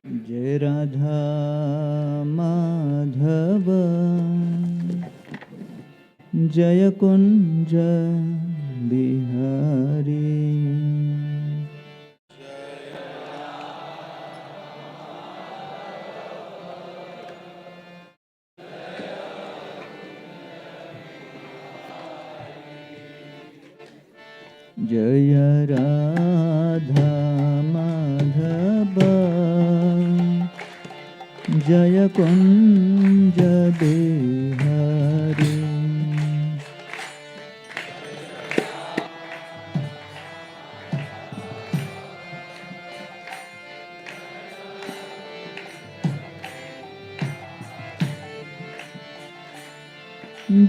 जय राधा माधव जय कुंज बिहारी। जय राधा माधव जय कुंज बिहारी।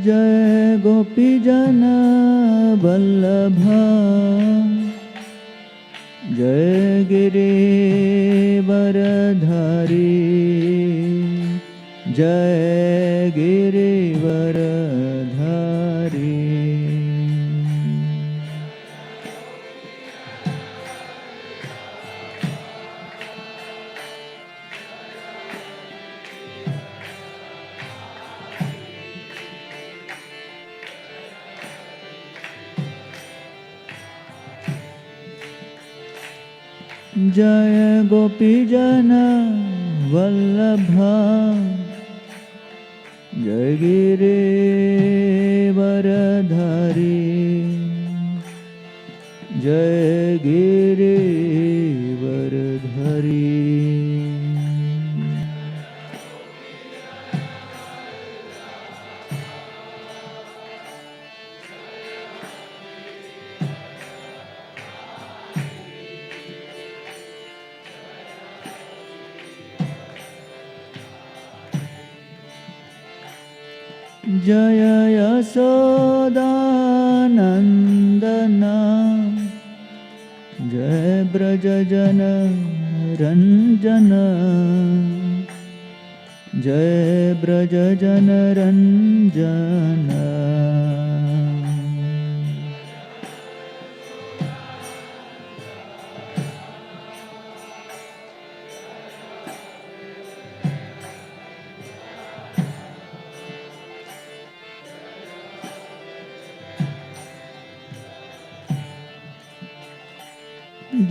जय गोपी जन वल्लभ जय गिरिवरधारी जय गिरिवरधारी। जय गोपी जन वल्लभ जय गिरिवरधारी जय गिरिवरधारी। जय यशोदानंदन जय ब्रज जन रंजन जय ब्रज जन रंजन।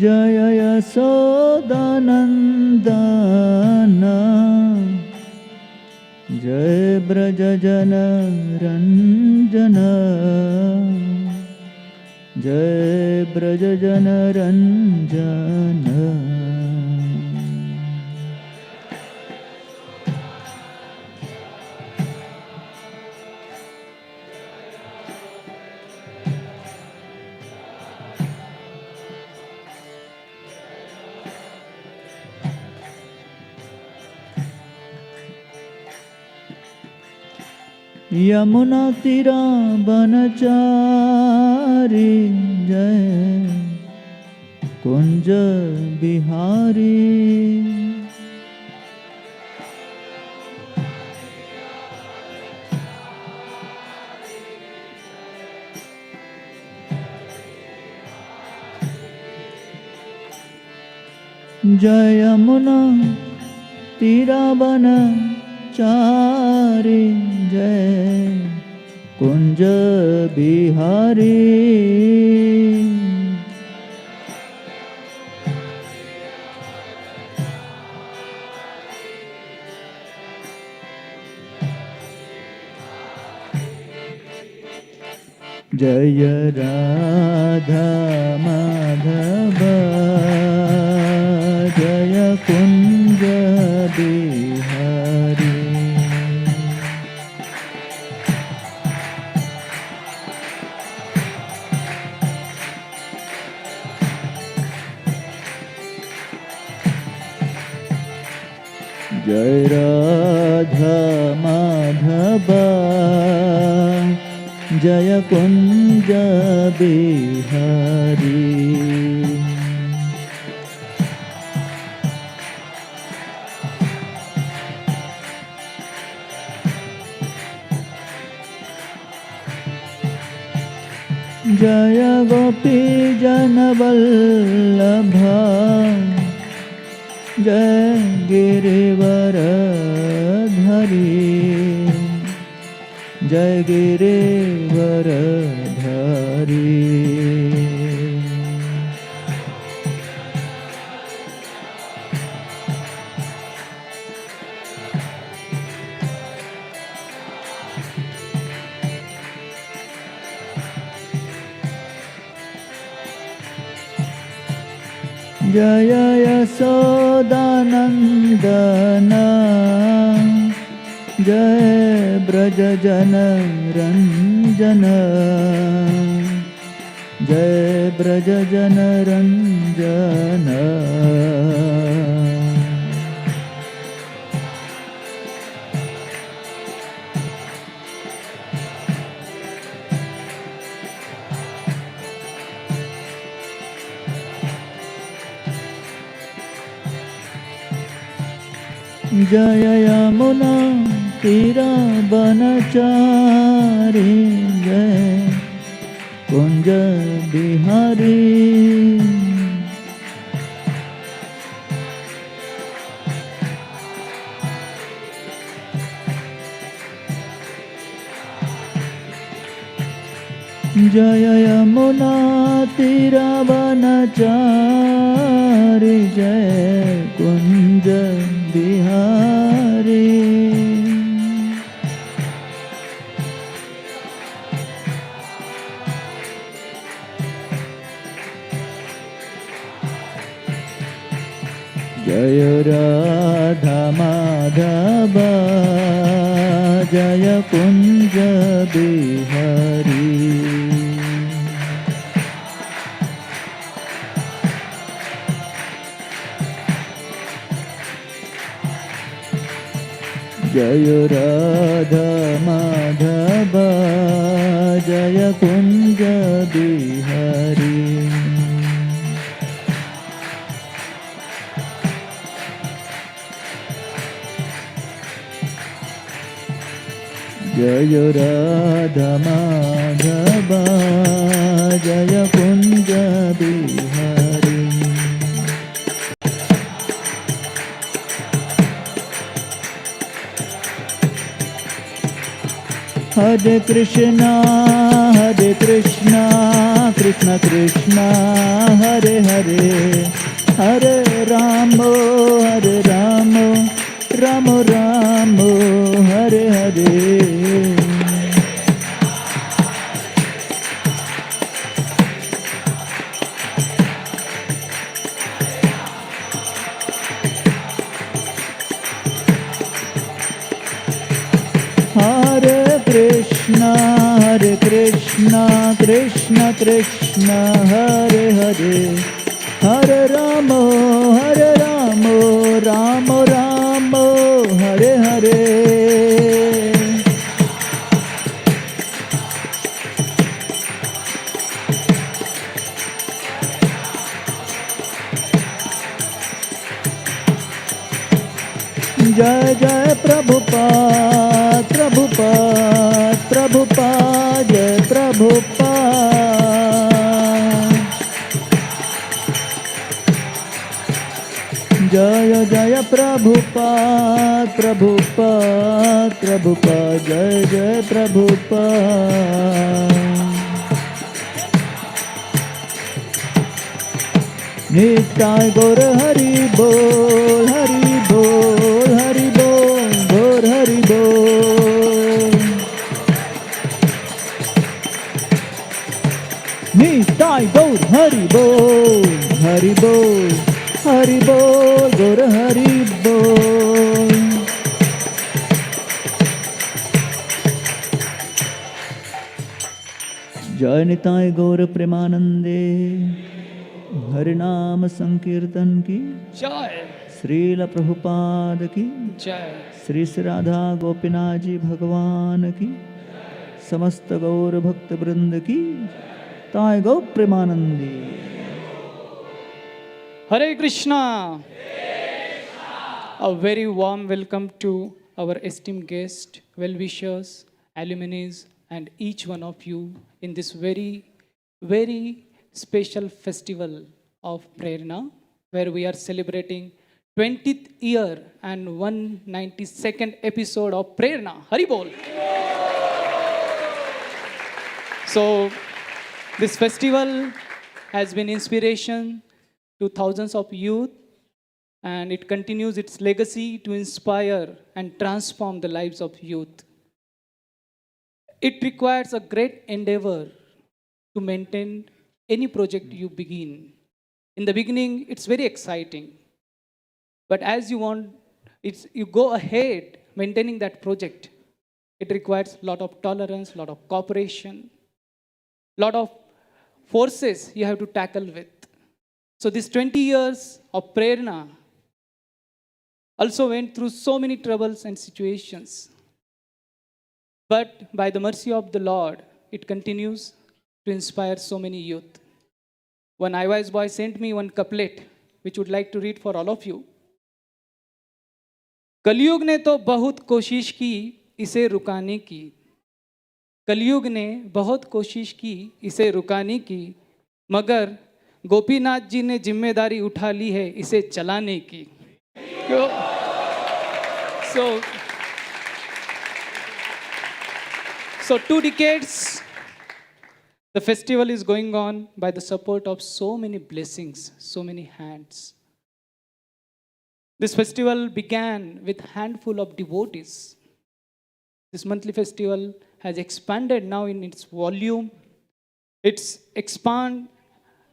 जय यशोदानंदन जय ब्रज जन रंजन जय ब्रज जन रंजन। यमुना तीरा बनचारी जय कुंज बिहारी। जय यमुना तीरा बनचारी जय कुंज बिहारी। जय राधा माधव जय कुंज बिहारी। जय राधा माधव जय कुंज बिहारी। जय गोपी जन वल्लभ जय गिरिवरधारी जय गिरिवरधारी जय यशोदानन्दन जय ब्रजजनरञ्जन जय ब्रजजनरञ्जन जय यमुना तीरवनचारी जय कुंज बिहारी जय यमुना तीरवनचारी जय कुंज बिहारी जय राधा माधव जय कुंज बिहारी जय राधा माधव जय कुंज बिहारी जय राधा माधव जय Kunj Bihari Hare Krishna Krishna Krishna Hare Hare Hare Ram Ram Ram Hare Hare Hare Krishna Krishna Krishna Hare Hare Hare Rama Rama Rama Hare Hare जय जय प्रभुपाद प्रभुपाद प्रभुपाद जय प्रभुपाद जय जय प्रभुपाद प्रभुपाद प्रभुपाद जय जय प्रभुपाद नित्याय गौर हरि बोल हरि बोल हरि बोल गौर हरि बोल नित्याय गौर हरि बोल हरि बोल हरि बोल गौर हरि बोल जय निताय गौर प्रेमानंदे हरिनाम संकीर्तन की जय। श्रील प्रभुपाद की जय। श्री श्री राधा गोपीनाथ जी भगवान की समस्त गौर भक्त वृंद की ताय गौ Premanandi Hare Krishna. A very warm welcome to our esteemed guests, well-wishers, alumni, and each one of you in this very, very special festival of Prerna, where we are celebrating 20th year and 192nd episode of Prerna. Hari Bol. So, this festival has been inspiration to thousands of youth, and it continues its legacy to inspire and transform the lives of youth. It requires a great endeavor to maintain any project you begin. In the beginning, it's very exciting. But as you go ahead maintaining that project, it requires a lot of tolerance, a lot of cooperation, lot of forces you have to tackle with. So this 20 years of Prerna also went through so many troubles and situations. But by the mercy of the Lord, it continues to inspire so many youth. One IYS boy sent me one couplet, which would like to read for all of you. कलयुग ने तो बहुत कोशिश की इसे रुकाने की, कलयुग ने बहुत कोशिश की इसे रुकाने की, मगर गोपीनाथ जी ने जिम्मेदारी उठा ली है इसे चलाने की. So 2 decades, the festival is going on by the support of so many blessings, so many hands. This festival began with a handful of devotees. This monthly festival has expanded now in its volume. It's expanded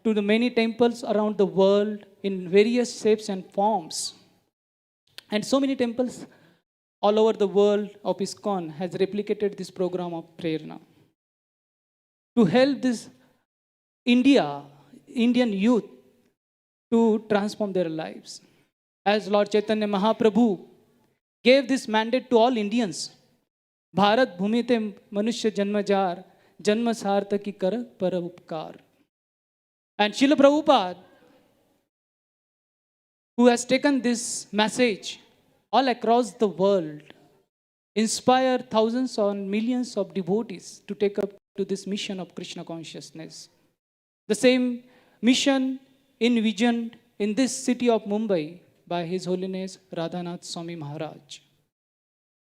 to the many temples around the world in various shapes and forms. And so many temples all over the world of ISKCON has replicated this program of Prerna. To help this Indian youth to transform their lives. As Lord Chaitanya Mahaprabhu gave this mandate to all Indians, Bharat Bhumite Manushya Janmajar, Janma Sarthaki Kar Para Upkar. And Srila Prabhupada, who has taken this message all across the world, inspire thousands or millions of devotees to take up to this mission of Krishna consciousness. The same mission envisioned in this city of Mumbai by His Holiness Radhanath Swami Maharaj.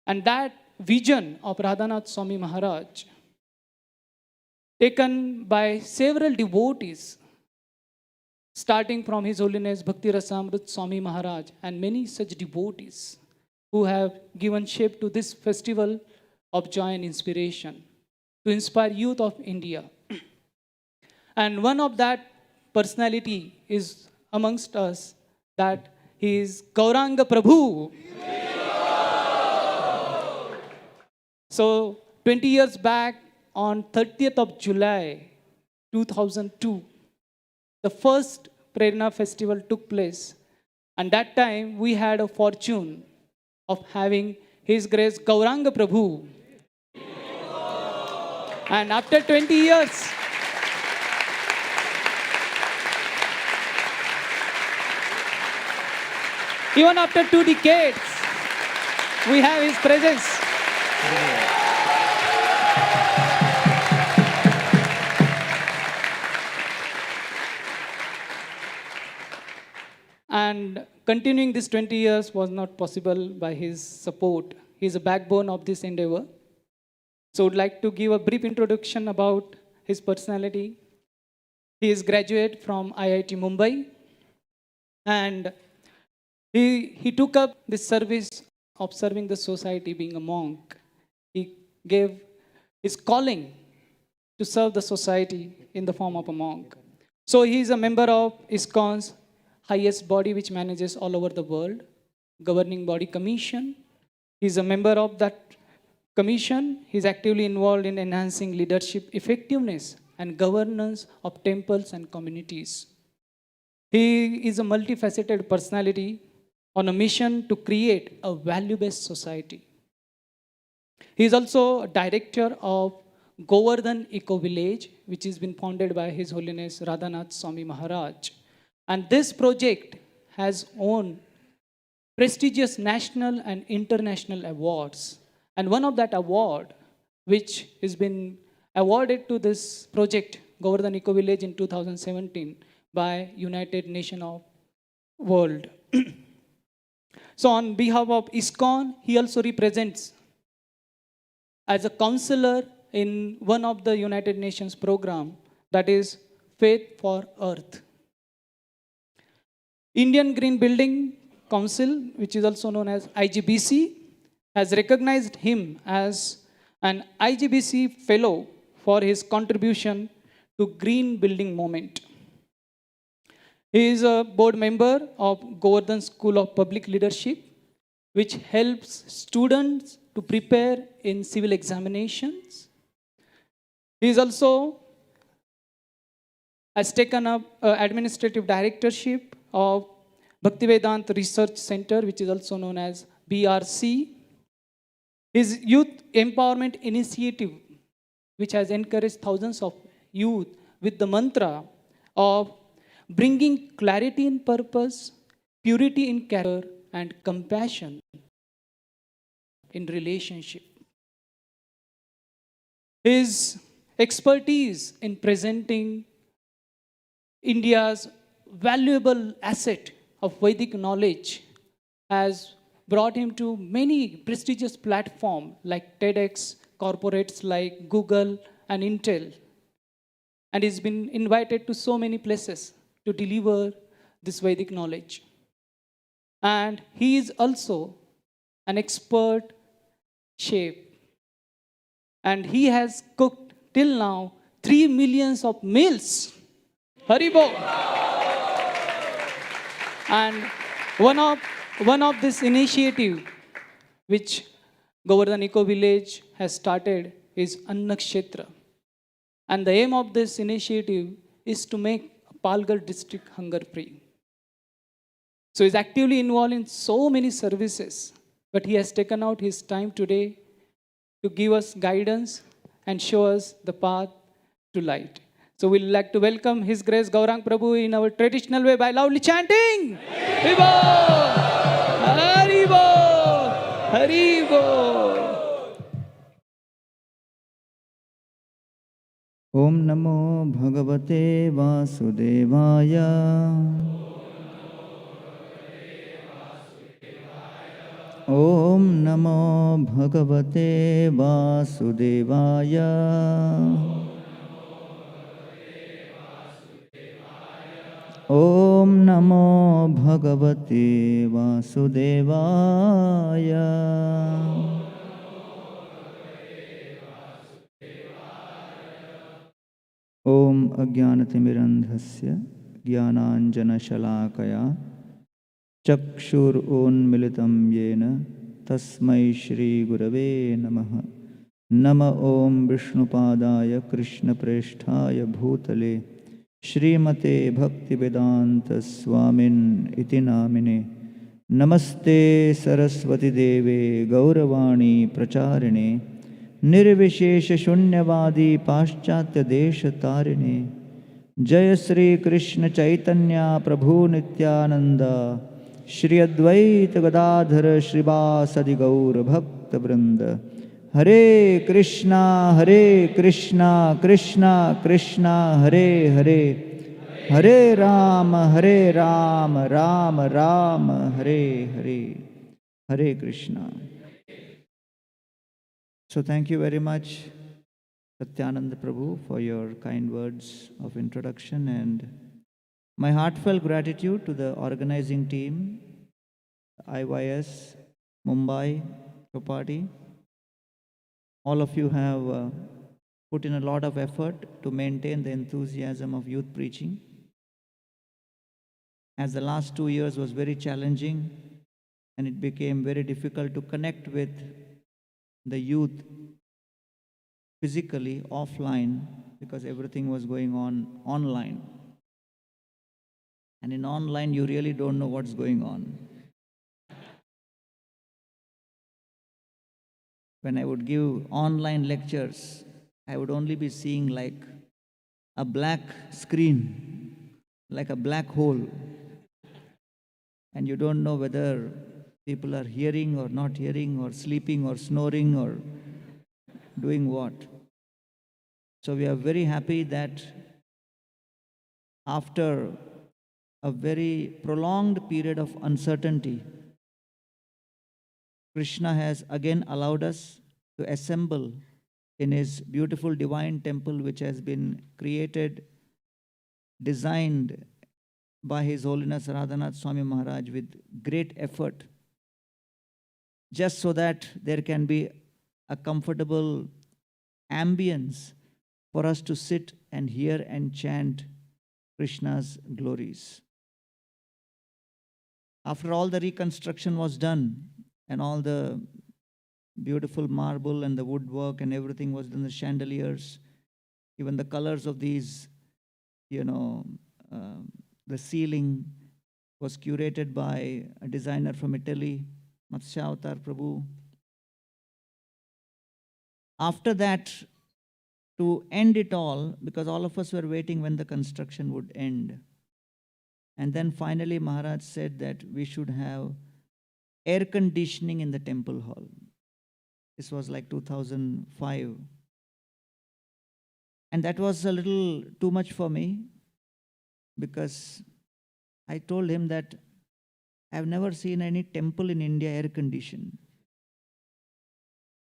And that vision of Radhanath Swami Maharaj, taken by several devotees, starting from His Holiness Bhakti Rasamrit Swami Maharaj and many such devotees who have given shape to this festival of joy and inspiration to inspire youth of India. And one of that personality is amongst us, that he is Gauranga Prabhu. So 20 years back, on 30th of July 2002, the first Prerna festival took place. And that time we had a fortune of having His Grace Gauranga Prabhu. And after 20 years, even after 2 decades, we have His presence. And continuing this 20 years was not possible by His support. He is a backbone of this endeavor. So I would like to give a brief introduction about his personality. He is graduate from IIT Mumbai, and he took up this service of serving the society being a monk. He gave his calling to serve the society in the form of a monk. So he is a member of ISKCON's highest body which manages all over the world, Governing Body Commission. He is a member of that commission. He is actively involved in enhancing leadership effectiveness and governance of temples and communities. He is a multifaceted personality on a mission to create a value-based society. He is also a director of Govardhan Eco Village, which has been founded by His Holiness Radhanath Swami Maharaj. And this project has won prestigious national and international awards. And one of that award, which has been awarded to this project, Govardhan Eco Village in 2017 by United Nations of World. So on behalf of ISKCON, he also represents as a counselor in one of the United Nations program, that is Faith for Earth. Indian Green Building Council, which is also known as IGBC, has recognized him as an IGBC fellow for his contribution to green building movement. He is a board member of Govardhan School of Public Leadership, which helps students to prepare in civil examinations. He is also has taken up administrative directorship of Bhaktivedanta Research Center, which is also known as BRC. His youth empowerment initiative, which has encouraged thousands of youth with the mantra of bringing clarity in purpose, purity in character, and compassion in relationship. His expertise in presenting India's valuable asset of Vedic knowledge has brought him to many prestigious platforms like TEDx, corporates like Google and Intel. And he's been invited to so many places to deliver this Vedic knowledge. And he is also an expert chef. And he has cooked till now 3 million of meals. Haribo. And one of this initiative which Govardhan Eco Village has started is Annakshetra. And the aim of this initiative is to make Palghar district hunger free. So he's actively involved in so many services, but he has taken out his time today to give us guidance and show us the path to light. So we'd like to welcome His Grace Gauranga Prabhu in our traditional way by loudly chanting, Haribo! Haribo! Haribo! Om Namo Bhagavate Vasudevaya. Om Namo Bhagavate Vasudevaya. Om Namo Bhagavate Vasudevaya. Om Ajnanatimidandhasya Jnananjanashalakaya Chakshur Unmilitam Yena Tasmai Shri Gurave Namaha. Nama Om Vishnupadaya Krishna Presthaya Bhutale Shrimate Bhaktivedanta Swamin Iti Namine. Namaste Saraswati Deve Gauravani Pracharine Nirvishesha Shunyavadi Paschatya Desha Tarine. Jaya Sri Krishna Chaitanya Prabhu Nityananda Shri Advaita Gadadhara Shrivasadi Gaur Bhakta Vrinda. Hare Krishna, Krishna Krishna, Hare Hare, Hare Rama, Rama Rama, Hare Hare, Hare Krishna. So thank you very much, Satyananda Prabhu, for your kind words of introduction, and my heartfelt gratitude to the organizing team, IYS, Mumbai, Chowpatty. All of you have put in a lot of effort to maintain the enthusiasm of youth preaching. As the last 2 years was very challenging and it became very difficult to connect with the youth physically offline because everything was going on online. And in online, you really don't know what's going on. When I would give online lectures, I would only be seeing like a black screen, like a black hole. And you don't know whether people are hearing or not hearing, or sleeping or snoring or doing what. So we are very happy that after a very prolonged period of uncertainty, Krishna has again allowed us to assemble in his beautiful divine temple, which has been created, designed by His Holiness Radhanath Swami Maharaj with great effort, just so that there can be a comfortable ambience for us to sit and hear and chant Krishna's glories. After all the reconstruction was done and all the beautiful marble and the woodwork and everything was done, the chandeliers, even the colors of these, the ceiling was curated by a designer from Italy, Untitled Prabhu. After that, to end it all, because all of us were waiting when the construction would end. And then finally, Maharaj said that we should have air conditioning in the temple hall. This was like 2005. And that was a little too much for me, because I told him that I've never seen any temple in India air conditioned.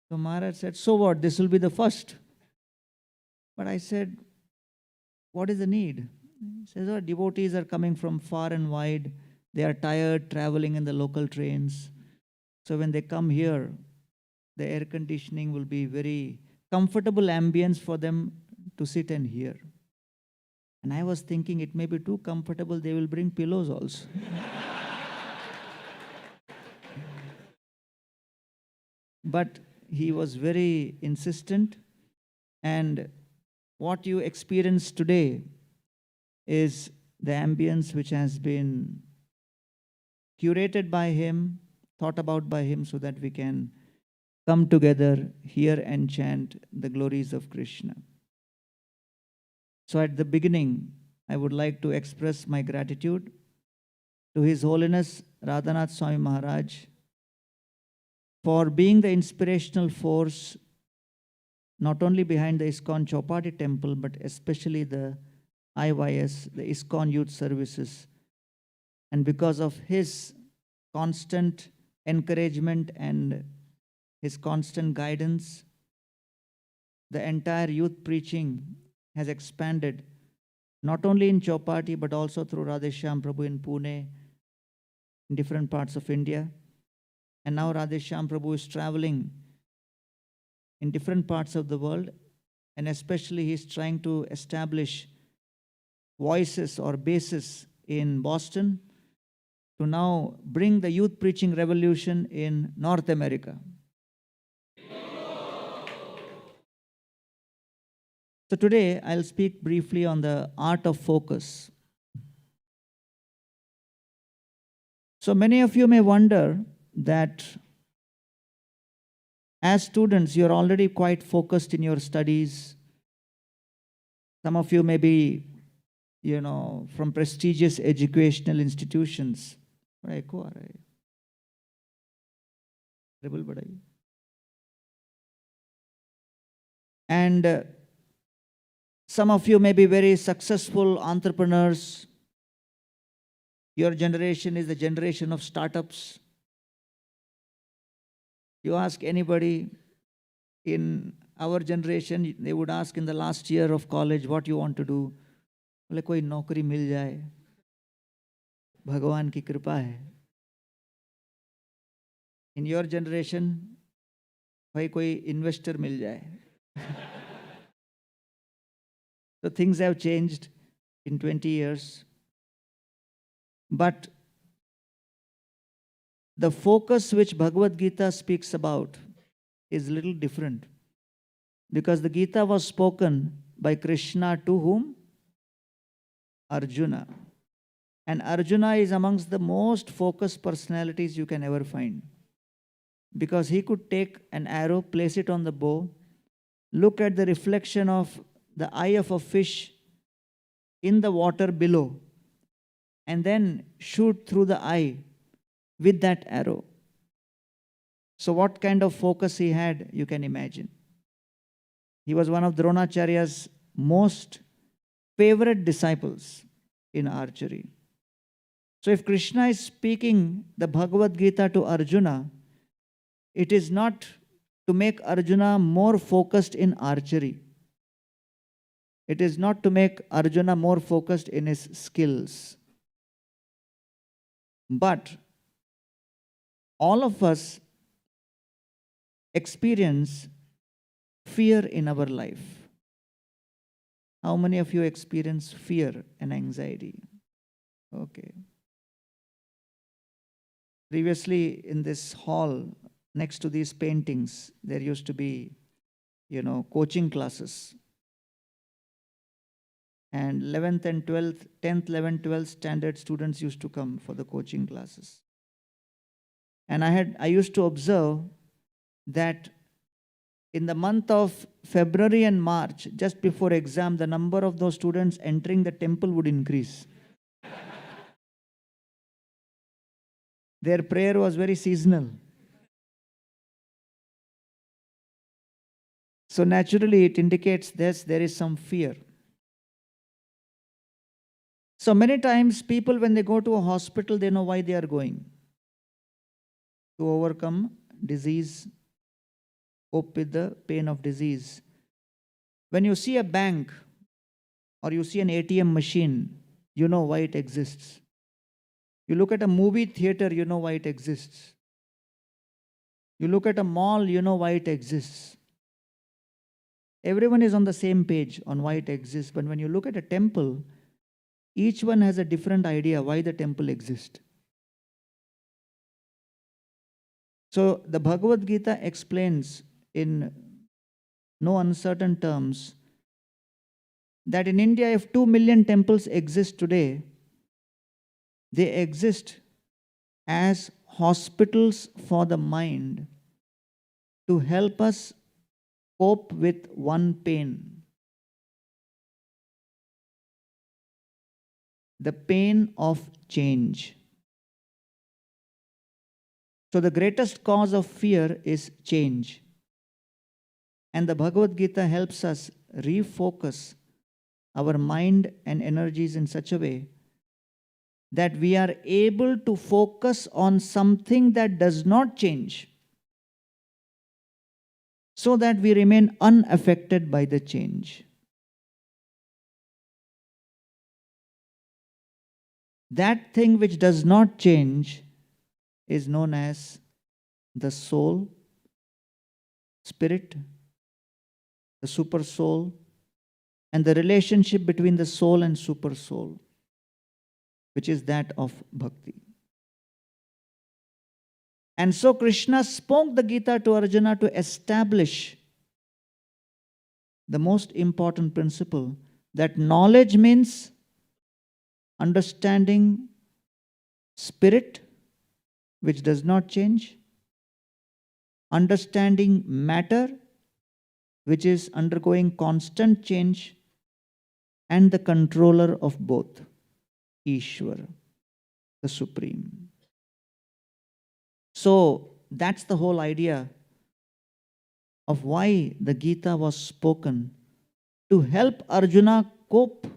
So Maharaj said, so what? This will be the first. But I said, what is the need? He says, oh, devotees are coming from far and wide. They are tired traveling in the local trains. So when they come here, the air conditioning will be very comfortable ambience for them to sit and hear. And I was thinking it may be too comfortable, they will bring pillows also. But he was very insistent, and what you experience today is the ambience which has been curated by him, thought about by him, so that we can come together, hear and chant the glories of Krishna. So at the beginning, I would like to express my gratitude to His Holiness Radhanath Swami Maharaj for being the inspirational force not only behind the ISKCON Chowpatty temple, but especially the IYS, the ISKCON Youth Services. And because of his constant encouragement and his constant guidance, the entire youth preaching has expanded, not only in Chowpatty, but also through Radheshyam Prabhu in Pune, in different parts of India. And now Radheshyam Prabhu is traveling in different parts of the world, and especially he's trying to establish voices or bases in Boston to now bring the youth preaching revolution in North America. So today I'll speak briefly on the art of focus. So many of you may wonder that as students, you're already quite focused in your studies. Some of you may be, from prestigious educational institutions. And some of you may be very successful entrepreneurs. Your generation is the generation of startups. You ask anybody in our generation, they would ask in the last year of college, what you want to do? बोले कोई नौकरी मिल जाए, भगवान की कृपा है. In your generation, भाई कोई investor मिल जाए. So things have changed in 20 years. But the focus which Bhagavad Gita speaks about is a little different. Because the Gita was spoken by Krishna to whom? Arjuna. And Arjuna is amongst the most focused personalities you can ever find. Because he could take an arrow, place it on the bow, look at the reflection of the eye of a fish in the water below, and then shoot through the eye with that arrow. So what kind of focus he had, you can imagine. He was one of Dronacharya's most favorite disciples in archery. So if Krishna is speaking the Bhagavad Gita to Arjuna, It is not to make Arjuna more focused in archery. It is not to make Arjuna more focused in his skills. But all of us experience fear in our life. How many of you experience fear and anxiety? Okay. Previously, in this hall, next to these paintings, there used to be, coaching classes. And 11th and 12th, 10th, 11th, 12th standard students used to come for the coaching classes. And I used to observe that in the month of February and March, just before exam, the number of those students entering the temple would increase. Their prayer was very seasonal. So naturally, it indicates this, there is some fear. So many times people, when they go to a hospital, they know why they are going. To overcome disease, cope with the pain of disease. When you see a bank or you see an ATM machine, you know why it exists. You look at a movie theater, you know why it exists. You look at a mall, you know why it exists. Everyone is on the same page on why it exists. But when you look at a temple, each one has a different idea why the temple exists. So the Bhagavad Gita explains in no uncertain terms that in India, if 2 million temples exist today, they exist as hospitals for the mind to help us cope with one pain. The pain of change. So the greatest cause of fear is change. And the Bhagavad Gita helps us refocus our mind and energies in such a way that we are able to focus on something that does not change, so that we remain unaffected by the change. That thing which does not change is known as the soul, spirit, the super soul, and the relationship between the soul and super soul, which is that of bhakti. And so Krishna spoke the Gita to Arjuna to establish the most important principle, that knowledge means understanding spirit, which does not change, understanding matter, which is undergoing constant change, and the controller of both, Ishwar, the Supreme. So that's the whole idea of why the Gita was spoken, to help Arjuna cope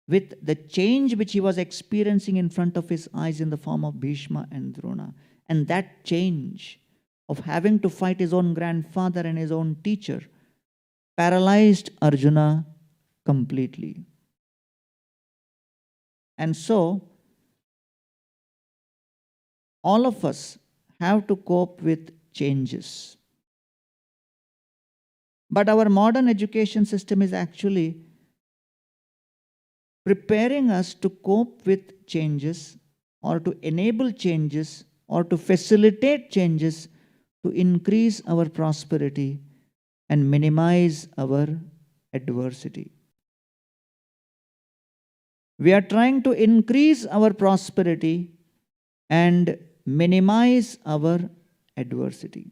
with the change which he was experiencing in front of his eyes in the form of Bhishma and Drona. And that change of having to fight his own grandfather and his own teacher paralyzed Arjuna completely. And so, all of us have to cope with changes. But our modern education system is actually preparing us to cope with changes, or to enable changes, or to facilitate changes, to increase our prosperity and minimize our adversity. We are trying to increase our prosperity and minimize our adversity.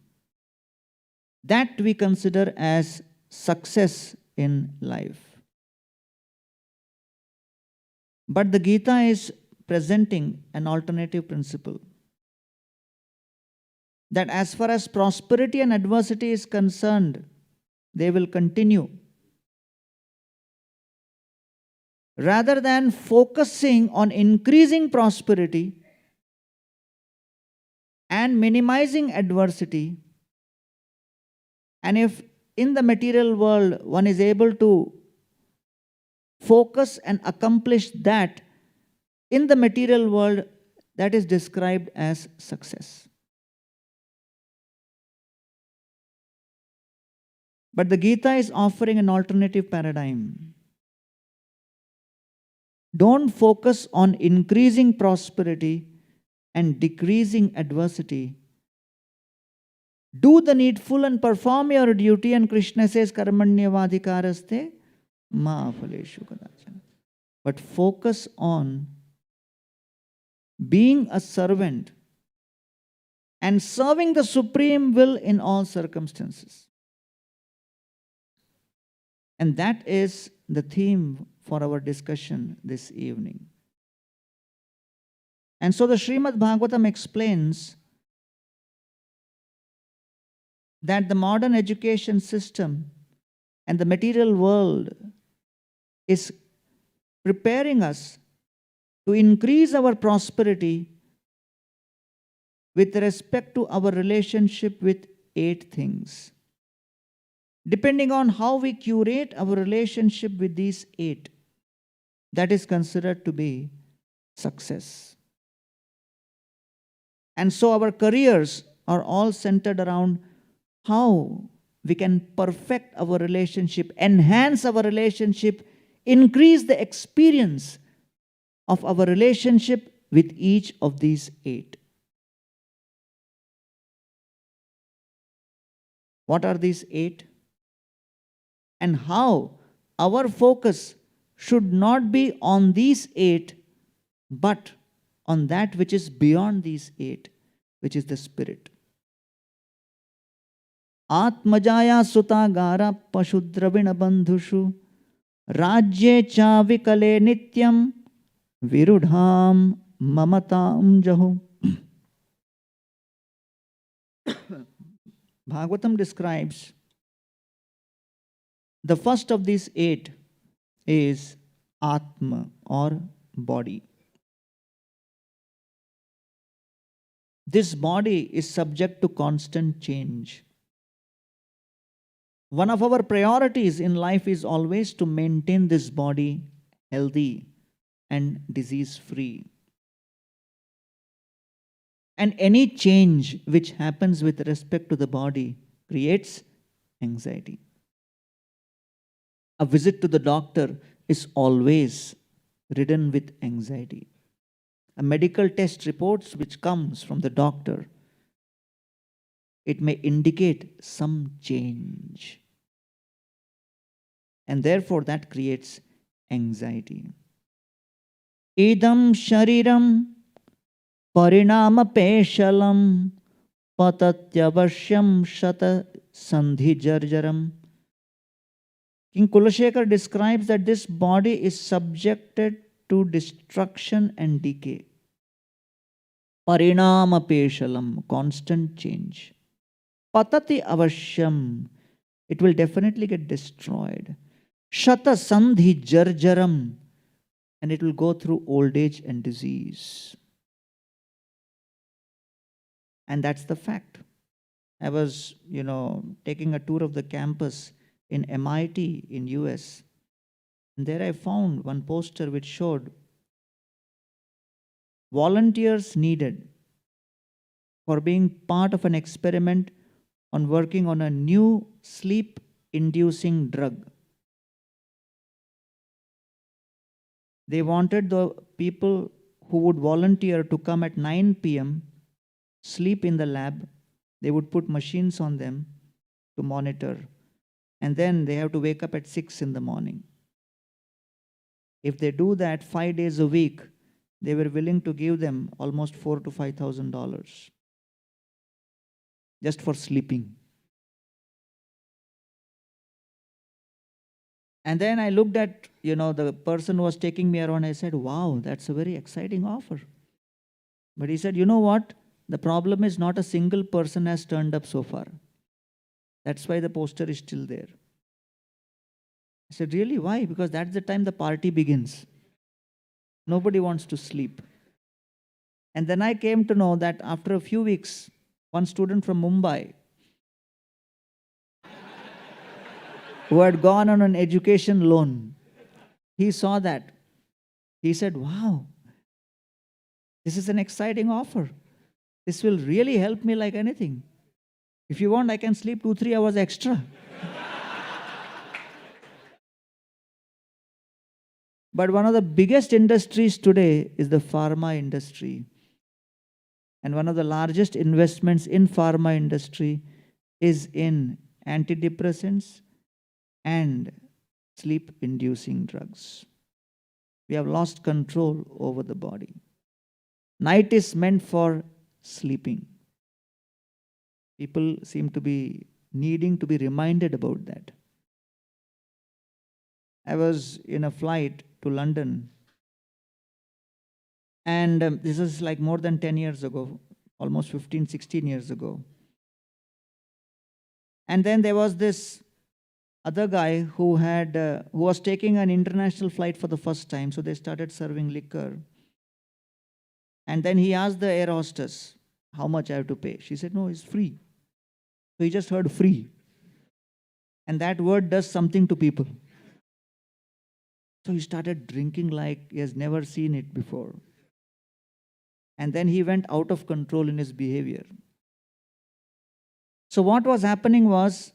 That we consider as success in life. But the Gita is presenting an alternative principle, that as far as prosperity and adversity is concerned, they will continue. Rather than focusing on increasing prosperity, and minimizing adversity. And if in the material world one is able to focus and accomplish that in the material world, that is described as success. But the Gita is offering an alternative paradigm. Don't focus on increasing prosperity and decreasing adversity. Do the needful and perform your duty, and Krishna says, Karmanyavadhikaraste ma phaleshu kadachana. But focus on being a servant and serving the supreme will in all circumstances. And that is the theme for our discussion this evening. And so the Srimad Bhagavatam explains that the modern education system and the material world is preparing us to increase our prosperity with respect to our relationship with 8 things. Depending on how we curate our relationship with these 8, that is considered to be success. And so our careers are all centered around how we can perfect our relationship, enhance our relationship, increase the experience of our relationship with each of these 8. What are these 8? And how our focus should not be on these 8, but on that which is beyond these 8, which is the spirit. Atmajaya suta gara pashudravina bandhushu rajye cha vikale nityam virudham mamatam jahu. Bhagavatam describes the first of these 8 is Atma or body. This body is subject to constant change. One of our priorities in life is always to maintain this body healthy and disease-free. And any change which happens with respect to the body creates anxiety. A visit to the doctor is always ridden with anxiety. A medical test reports which comes from the doctor, it may indicate some change. And therefore that creates anxiety. Idam shariram parinama peshalam patatyavashyam shata sandhi jarjaram. King Kulashekar describes that this body is subjected to destruction and decay. Parinama peshalam, constant change. Patati avashyam, it will definitely get destroyed. Shata sandhi jarjaram, and it will go through old age and disease. And that's the fact. I was, taking a tour of the campus in MIT in US. And there I found one poster which showed volunteers needed for being part of an experiment on working on a new sleep-inducing drug. They wanted the people who would volunteer to come at 9 p.m., sleep in the lab. They would put machines on them to monitor. And then they have to wake up at 6 in the morning. If they do that 5 days a week, they were willing to give them almost $4,000 to $5,000 just for sleeping. And then I looked at, the person who was taking me around. I said, wow, that's a very exciting offer. But he said, you know what? The problem is not a single person has turned up so far. That's why the poster is still there. I said, really? Why? Because that's the time the party begins. Nobody wants to sleep. And then I came to know that after a few weeks, one student from Mumbai who had gone on an education loan, he saw that. He said, wow, this is an exciting offer. This will really help me like anything. If you want, I can sleep 2-3 hours extra. But one of the biggest industries today is the pharma industry. And one of the largest investments in pharma industry is in antidepressants and sleep-inducing drugs. We have lost control over the body. Night is meant for sleeping. People seem to be needing to be reminded about that. I was in a flight to London, and this is like more than 10 years ago, almost 15, 16 years ago. And then there was this other guy who was taking an international flight for the first time, so they started serving liquor. And then he asked the air hostess, how much I have to pay? She said, no, it's free. So he just heard free. And that word does something to people. So he started drinking like he has never seen it before. And then he went out of control in his behavior. So what was happening was,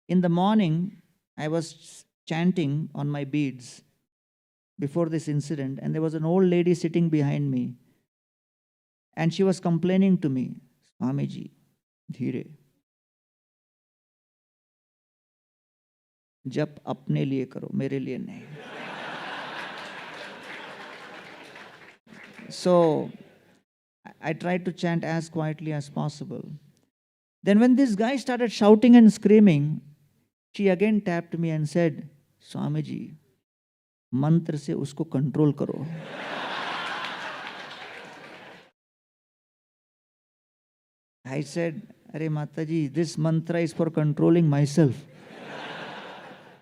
in the morning, I was chanting on my beads before this incident, and there was an old lady sitting behind me. And she was complaining to me, Swamiji, dheere. जप अपने लिए करो, मेरे लिए नहीं. So I tried to chant as quietly as possible. Then when this guy started shouting and screaming, she again tapped me and said, Swamiji, mantra se usko control karo. I said, Are Mataji, this mantra is for controlling myself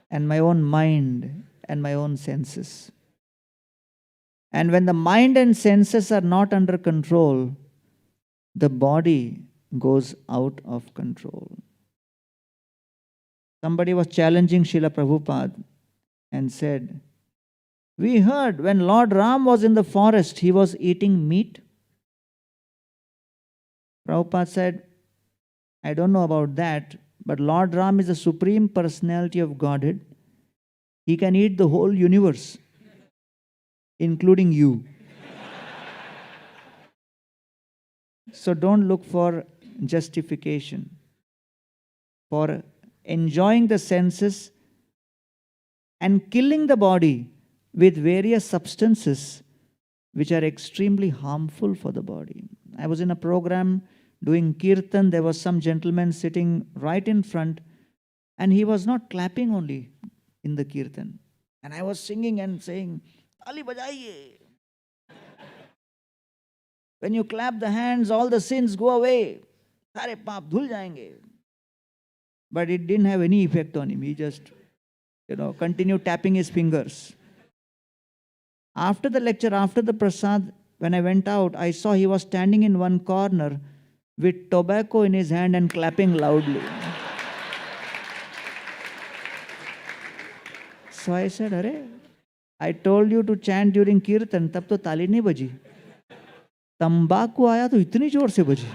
and my own mind and my own senses. And when the mind and senses are not under control, the body goes out of control. Somebody was challenging Srila Prabhupada and said, we heard when Lord Ram was in the forest, he was eating meat. Prabhupada said, I don't know about that, but Lord Ram is the Supreme Personality of Godhead. He can eat the whole universe, including you. So don't look for justification for enjoying the senses and killing the body with various substances which are extremely harmful for the body. I was in a program doing kirtan. There was some gentleman sitting right in front, and he was not clapping only in the kirtan. And I was singing and saying, Tali bajaiye. When you clap the hands, all the sins go away. Sare paap dhul jayenge. But it didn't have any effect on him. He just, continued tapping his fingers. After the lecture, after the prasad, when I went out, I saw he was standing in one corner with tobacco in his hand and clapping loudly. So I said, Arey, I told you to chant during kirtan, tab to tali nahi baji. Tambaku aaya to itni जोर से बजी.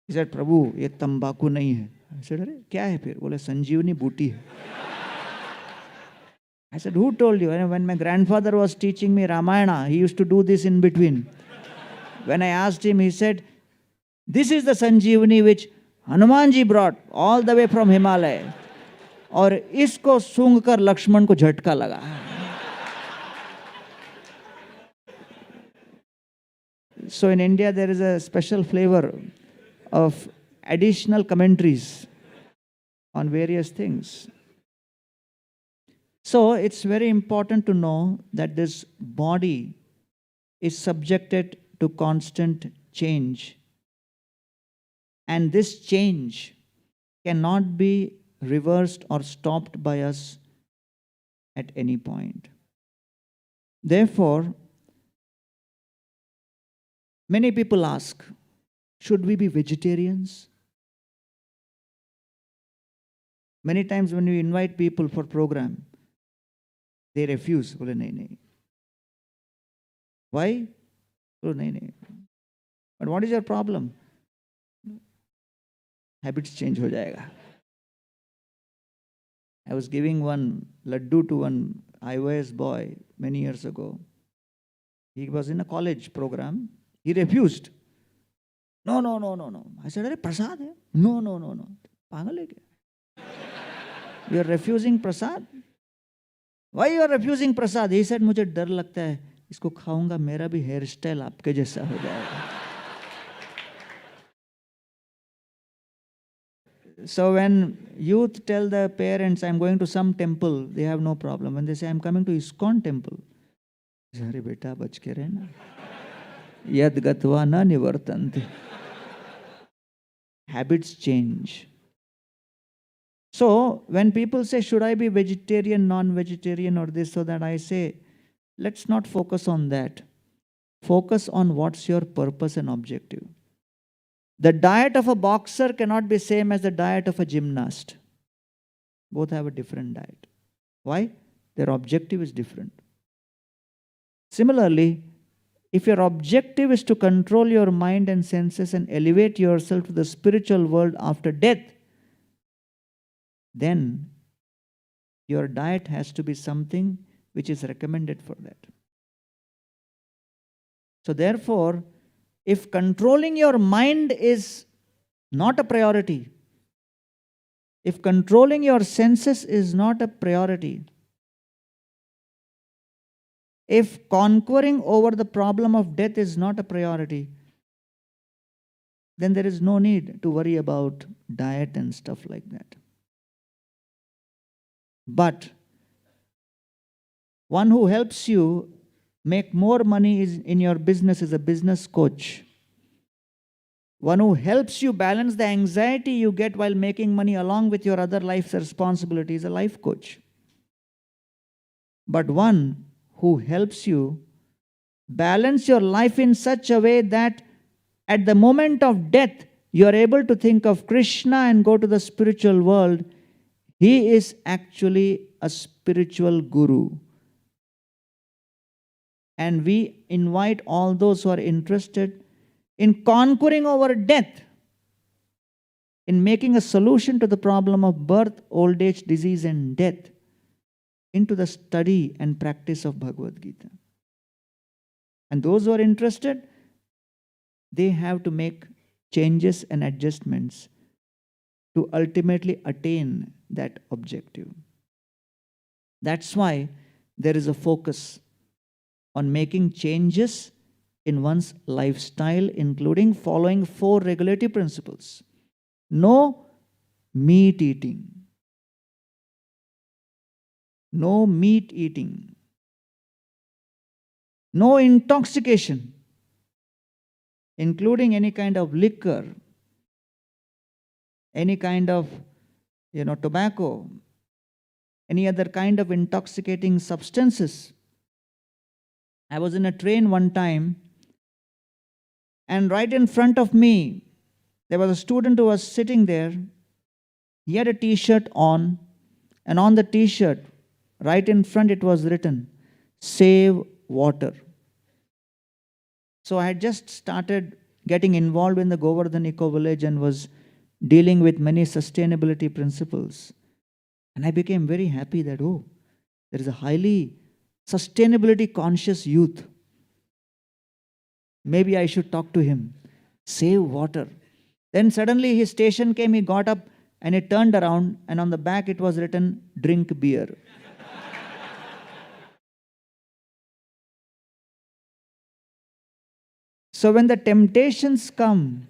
He said, Prabhu, ये तंबाकू नहीं है. I said, अरे क्या है फिर? बोले संजीवनी बूटी है. I said, who told you? And when my grandfather was teaching me Ramayana, he used to do this in between. When I asked him, he said, this is the Sanjeevani which Hanumanji brought all the way from Himalaya. और इसको सूंघ कर लक्ष्मण को झटका लगा. So in India, there is a special flavor of additional commentaries on various things. So it's very important to know that this body is subjected to constant change. And this change cannot be reversed or stopped by us at any point. Therefore, Many people ask, should we be vegetarians? Many times when we invite people for program, they refuse. Bole, nahi, nahi. Why? Bole, nahi, nahi. But what is your problem? Habits change ho jayega. I was giving one laddu to one IOS boy many years ago. He was in a college program. He refused. No, no, no, no, no. I said, "Arey, prasad hai." No, no, no, no. Pagal hai kya? You are refusing prasad? Why you are refusing prasad? He said, मुझे डर लगता है इसको खाऊंगा मेरा भी hair style आपके जैसा हो जाएगा. So when youth tell the parents, I'm going to some temple, they have no problem. When they say, I'm coming to ISKCON temple, they say, अरे बेटा बच के रहना. यद गत्वा न निवर्तन्ते. Habits change. So when people say, should I be vegetarian, non-vegetarian or this or that, I say, let's not focus on that. Focus on what's your purpose and objective. The diet of a boxer cannot be same as the diet of a gymnast. Both have a different diet. Why? Their objective is different. Similarly, if your objective is to control your mind and senses and elevate yourself to the spiritual world after death, then your diet has to be something which is recommended for that. So therefore, if controlling your mind is not a priority, if controlling your senses is not a priority, if conquering over the problem of death is not a priority, then there is no need to worry about diet and stuff like that. But one who helps you make more money in your business is a business coach. One who helps you balance the anxiety you get while making money along with your other life's responsibilities is a life coach. But one who helps you balance your life in such a way that at the moment of death, you are able to think of Krishna and go to the spiritual world, he is actually a spiritual guru. And we invite all those who are interested in conquering over death, in making a solution to the problem of birth, old age, disease, and death, into the study and practice of Bhagavad Gita. And those who are interested, they have to make changes and adjustments to ultimately attain that objective. That's why there is a focus on making changes in one's lifestyle, including following 4 regulatory principles. No meat eating. No meat eating. No intoxication, including any kind of liquor, any kind of tobacco, any other kind of intoxicating substances. I was in a train one time, and right in front of me, there was a student who was sitting there. He had a t-shirt on, and on the t-shirt, right in front, it was written, "Save water." So I had just started getting involved in the Govardhan Eco Village and was dealing with many sustainability principles. And I became very happy that, there is a highly sustainability conscious youth. Maybe I should talk to him. Save water. Then suddenly his station came, he got up and he turned around, and on the back it was written, "Drink beer." So when the temptations come,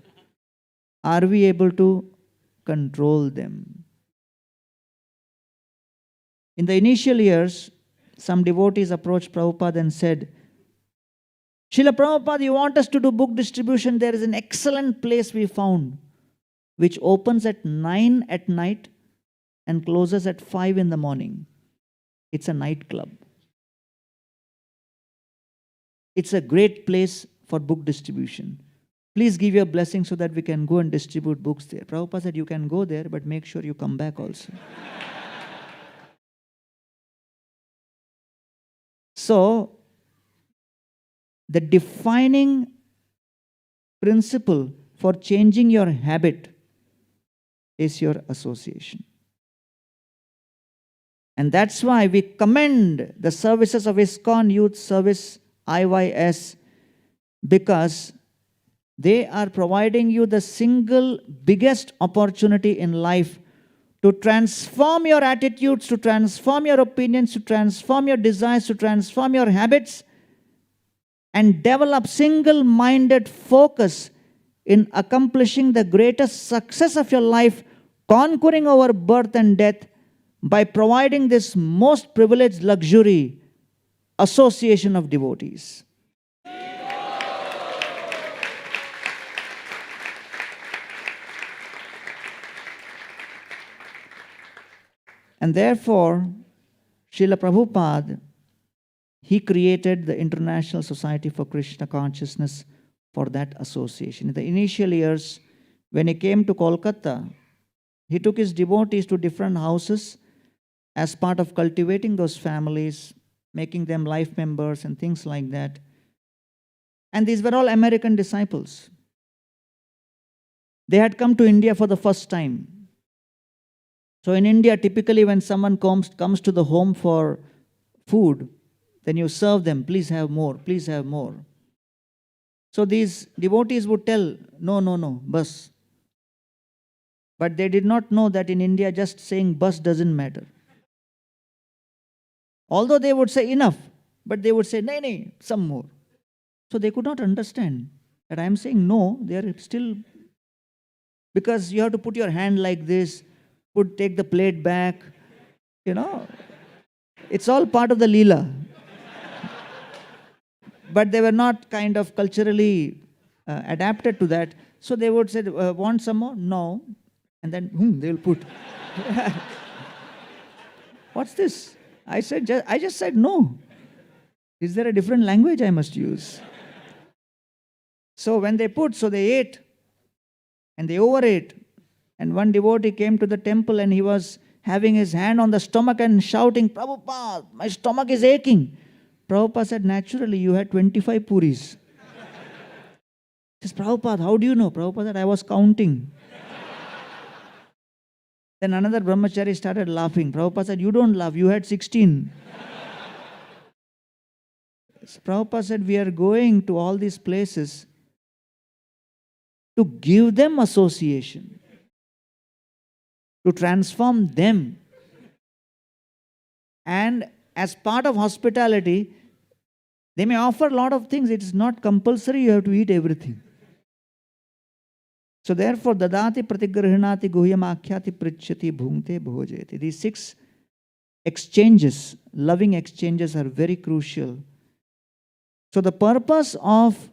are we able to control them? In the initial years, some devotees approached Prabhupada and said, "Srila Prabhupada, you want us to do book distribution? There is an excellent place we found, which opens at 9 at night and closes at 5 in the morning. It's a nightclub. It's a great place for book distribution. Please give your blessing so that we can go and distribute books there. Prabhupada said, you can go there, but make sure you come back also. So, the defining principle for changing your habit is your association. And that's why we commend the services of ISKCON Youth Service, IYS, because they are providing you the single biggest opportunity in life to transform your attitudes, to transform your opinions, to transform your desires, to transform your habits, and develop single-minded focus in accomplishing the greatest success of your life, conquering over birth and death, by providing this most privileged luxury, association of devotees. And therefore, Srila Prabhupada, he created the International Society for Krishna Consciousness for that association. In the initial years, when he came to Kolkata, he took his devotees to different houses as part of cultivating those families, making them life members and things like that. And these were all American disciples. They had come to India for the first time. So in India, typically when someone comes to the home for food, then you serve them, please have more, please have more. So these devotees would tell, no, bus. But they did not know that in India, just saying bus doesn't matter. Although they would say enough, but they would say, nay, some more. So they could not understand that I am saying no, they are still, because you have to put your hand like this, take the plate back, it's all part of the Leela. But they were not kind of culturally adapted to that. So they would say, want some more? No. And then, they will put. What's this? I just said no. Is there a different language I must use? So when they put, so they ate. And they overate. And one devotee came to the temple and he was having his hand on the stomach and shouting, Prabhupada, my stomach is aching. Prabhupada said, naturally, you had 25 puris. He says, Prabhupada, how do you know? Prabhupada said, I was counting. Then another brahmachari started laughing. Prabhupada said, you don't laugh, you had 16. So Prabhupada said, we are going to all these places to give them association, to transform them. And as part of hospitality, they may offer a lot of things. It is not compulsory you have to eat everything. So therefore, dadati pratigrihnati guhyam akhyati prichyati bhungte bhojeti. These 6 exchanges, loving exchanges, are very crucial. So the purpose of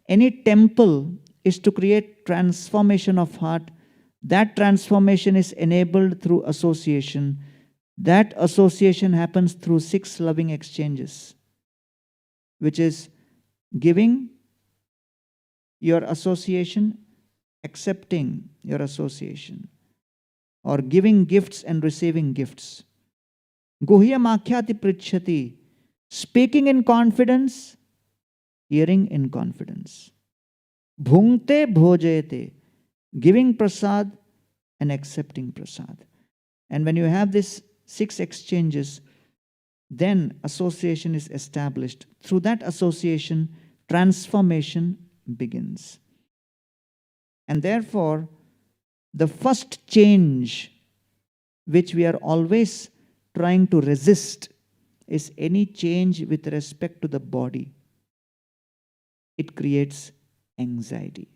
any temple is to create transformation of heart. That transformation is enabled through association. That association happens through 6 loving exchanges, which is giving your association, accepting your association, or giving gifts and receiving gifts. Guhyam akhyati prichyati, speaking in confidence, hearing in confidence. Bhungte bhojete, giving prasad and accepting prasad. And when you have these 6 exchanges, then association is established. Through that association, transformation begins. And therefore, the first change which we are always trying to resist is any change with respect to the body. It creates anxiety.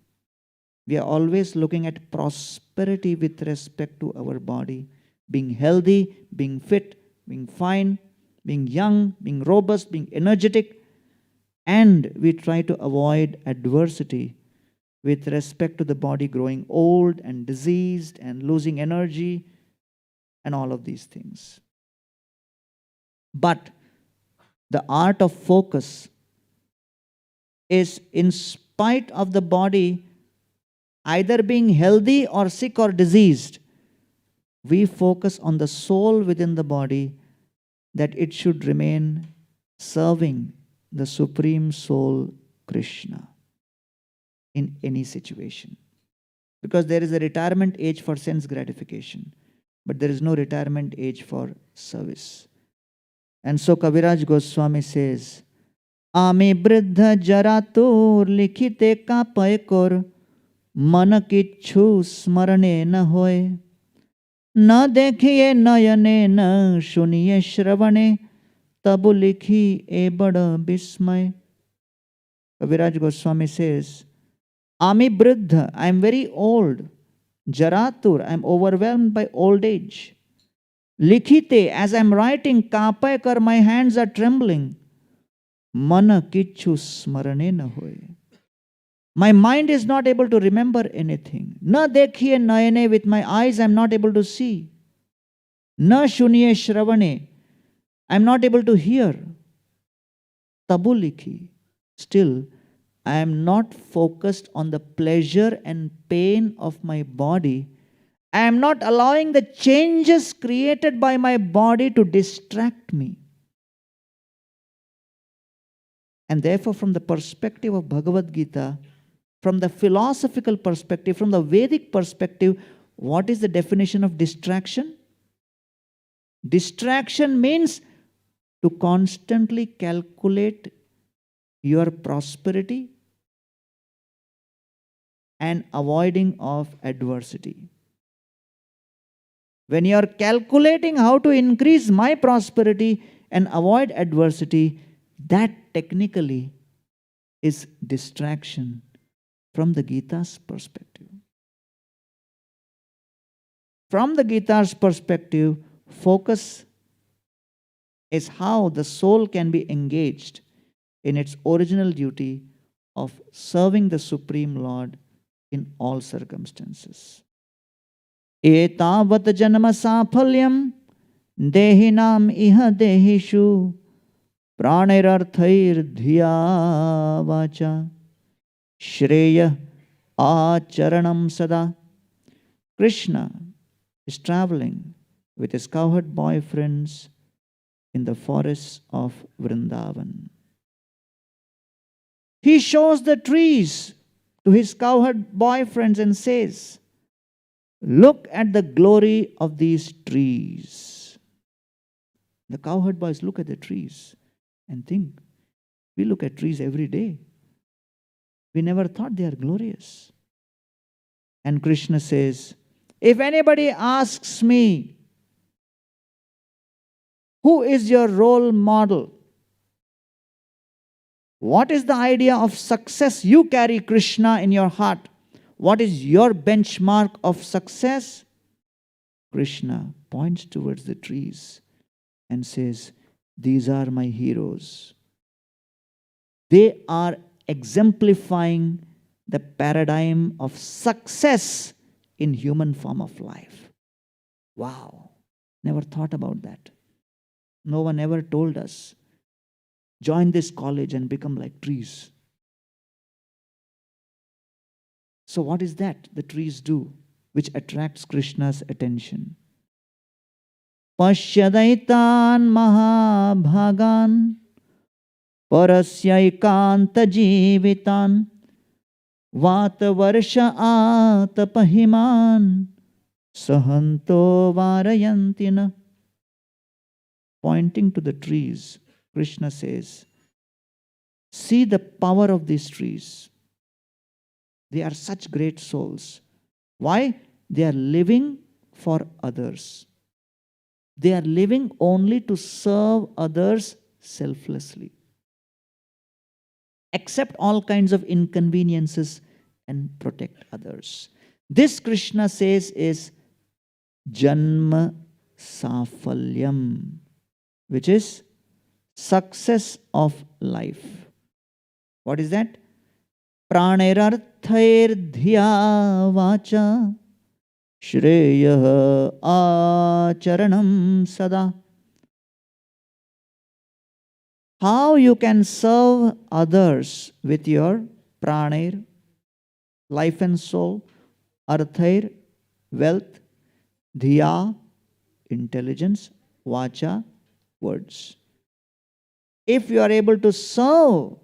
We are always looking at prosperity with respect to our body, being healthy, being fit, being fine, being young, being robust, being energetic, and we try to avoid adversity with respect to the body growing old and diseased and losing energy and all of these things. But the art of focus is in spite of the body either being healthy or sick or diseased, we focus on the soul within the body, that it should remain serving the Supreme Soul, Krishna, in any situation. Because there is a retirement age for sense gratification, but there is no retirement age for service. And so Kaviraj Goswami says, Ami Briddha Jaratur Likhite ka paikor मन किच्छु स्मरणे न होय न देखिए नयने न सुनिए श्रवणे तब लिखी ए बड़ विस्मय. Kaviraj Goswami says, Ami Briddha, I am very old. Jaratur, I am overwhelmed by old age. Likhite, as I am writing, Kapaikar, my hands are trembling. Mana kichu smarane na hoy. My mind is not able to remember anything. Na dekhiye nayane, with my eyes I am not able to see. Na shuniye shravane, I am not able to hear. Tabu likhi, still I am not focused on the pleasure and pain of my body. I am not allowing the changes created by my body to distract me. And therefore, from the perspective of Bhagavad Gita, from the philosophical perspective, from the Vedic perspective, what is the definition of distraction? Distraction means to constantly calculate your prosperity and avoiding of adversity. When you are calculating how to increase my prosperity and avoid adversity, that technically is distraction from the Gita's perspective. From the Gita's perspective, focus is how the soul can be engaged in its original duty of serving the Supreme Lord in all circumstances. Etavat janma safalyam dehinam iha dehishu pranirarthair dhiya vacha Shreya Acharanam Sada. Krishna is traveling with his cowherd boyfriends in the forests of Vrindavan. He shows the trees to his cowherd boyfriends and says, Look at the glory of these trees. The cowherd boys look at the trees and think, we look at trees every day. We never thought they are glorious. And Krishna says, if anybody asks me, who is your role model? What is the idea of success you carry, Krishna, in your heart? What is your benchmark of success? Krishna points towards the trees and says, these are my heroes. They are exemplifying the paradigm of success in human form of life. Wow, never thought about that. No one ever told us, join this college and become like trees. So what is that the trees do, which attracts Krishna's attention? Pashyadaitan mahabhagan Parasyaikanта jivitan Vatavarsha atapahiman Sahanto varayantina. Pointing to the trees, Krishna says, see the power of these trees. They are such great souls. Why? They are living for others. They are living only to serve others selflessly. Accept all kinds of inconveniences and protect others. This, Krishna says, is Janma Safalyam, which is success of life. What is that? Pranirarthair dhiya vacha Shreya acharanam sada. how you can serve others with your pranir, life and soul, arthair, wealth, dhiya, intelligence, vacha, words. If you are able to serve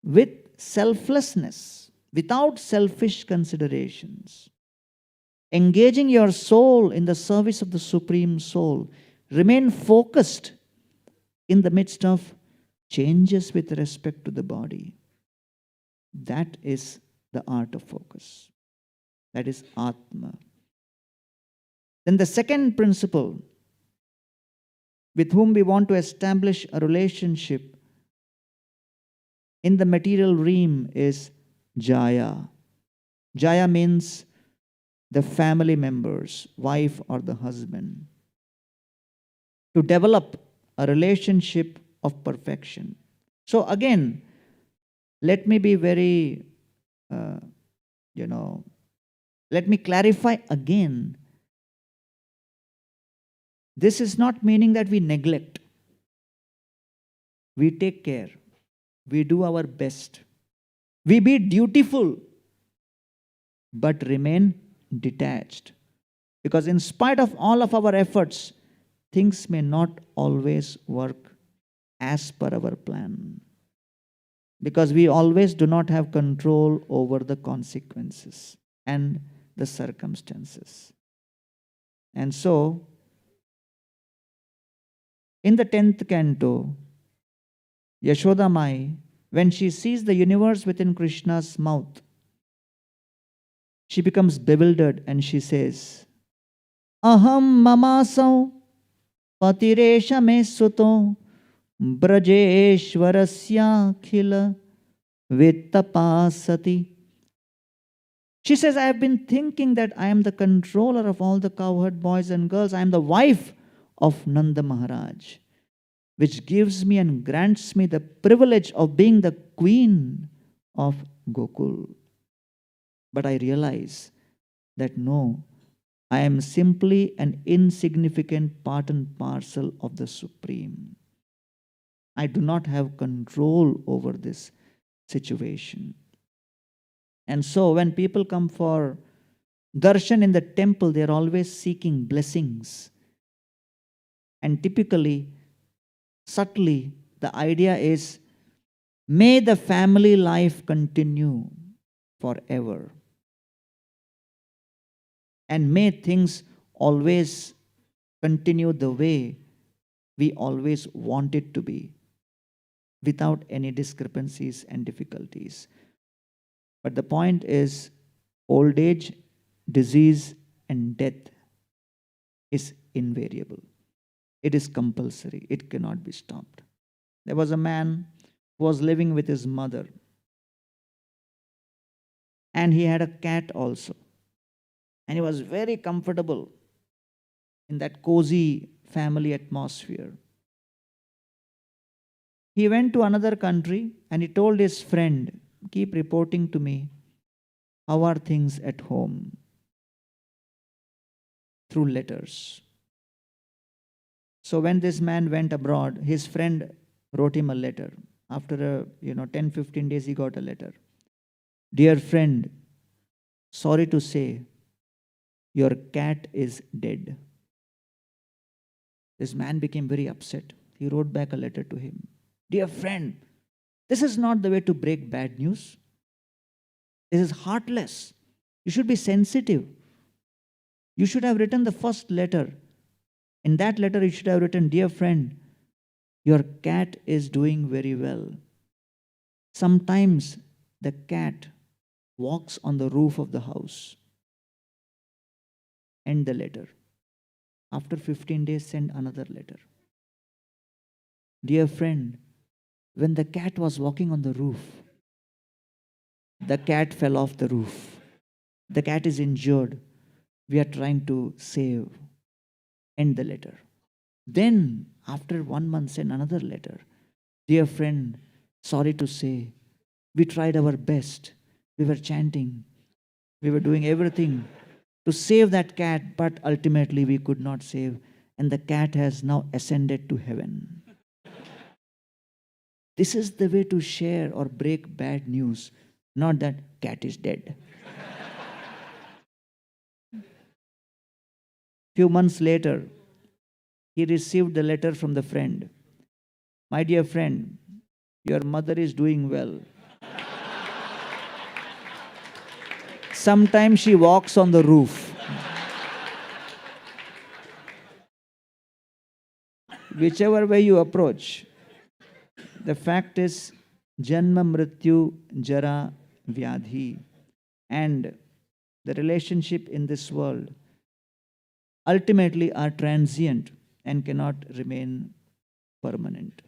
with selflessness, without selfish considerations, engaging your soul in the service of the Supreme Soul, remain focused in the midst of changes with respect to the body. That is the art of focus. That is Atma. Then the second principle with whom we want to establish a relationship in the material realm is Jaya. Jaya means the family members, wife or the husband. To develop a relationship of perfection. So again, let me be very, let me clarify again. This is not meaning that we neglect. We take care. We do our best. We be dutiful, but remain detached. Because in spite of all of our efforts, things may not always work as per our plan. Because we always do not have control over the consequences and the circumstances. And so, in the 10th canto, Yashoda Mai, when she sees the universe within Krishna's mouth, she becomes bewildered and she says, Aham mamasau patiresha me suto brajeshwarasya khila vittapasati. She says, I have been thinking that I am the controller of all the cowherd boys and girls. I am the wife of Nanda Maharaj, which gives me and grants me the privilege of being the queen of Gokul. But I realize that no, I am simply an insignificant part and parcel of the Supreme. I do not have control over this situation. And so when people come for darshan in the temple, they are always seeking blessings. And typically, subtly, the idea is, may the family life continue forever. And may things always continue the way we always want it to be, without any discrepancies and difficulties. But the point is, old age, disease, and death is invariable. It is compulsory. It cannot be stopped. There was a man who was living with his mother, and he had a cat also. And he was very comfortable in that cozy family atmosphere. He went to another country and he told his friend, keep reporting to me, how are things at home? Through letters. So when this man went abroad, his friend wrote him a letter. After 10-15 days, he got a letter. Dear friend, sorry to say, your cat is dead. This man became very upset. He wrote back a letter to him. Dear friend, this is not the way to break bad news. This is heartless. You should be sensitive. You should have written the first letter. In that letter, you should have written, Dear friend, your cat is doing very well. Sometimes the cat walks on the roof of the house. End the letter. After 15 days, send another letter. Dear friend, when the cat was walking on the roof, the cat fell off the roof. The cat is injured. We are trying to save. End the letter. Then, after 1 month, send another letter. Dear friend, sorry to say, we tried our best. We were chanting. We were doing everything to save that cat, but ultimately we could not save. And the cat has now ascended to heaven. This is the way to share or break bad news, not that cat is dead. Few months later, he received a letter from the friend. My dear friend, your mother is doing well. Sometimes she walks on the roof. Whichever way you approach, the fact is Janma Mrityu Jara Vyadhi. And the relationship in this world ultimately are transient and cannot remain permanent.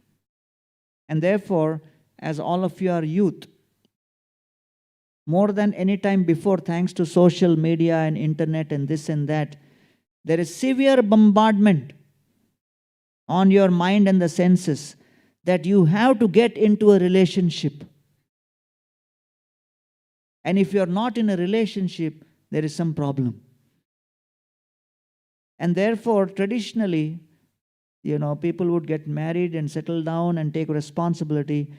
And therefore, as all of you are youth, more than any time before, thanks to social media and internet and this and that, there is severe bombardment on your mind and the senses that you have to get into a relationship. And if you're not in a relationship, there is some problem. And therefore, traditionally, people would get married and settle down and take responsibility.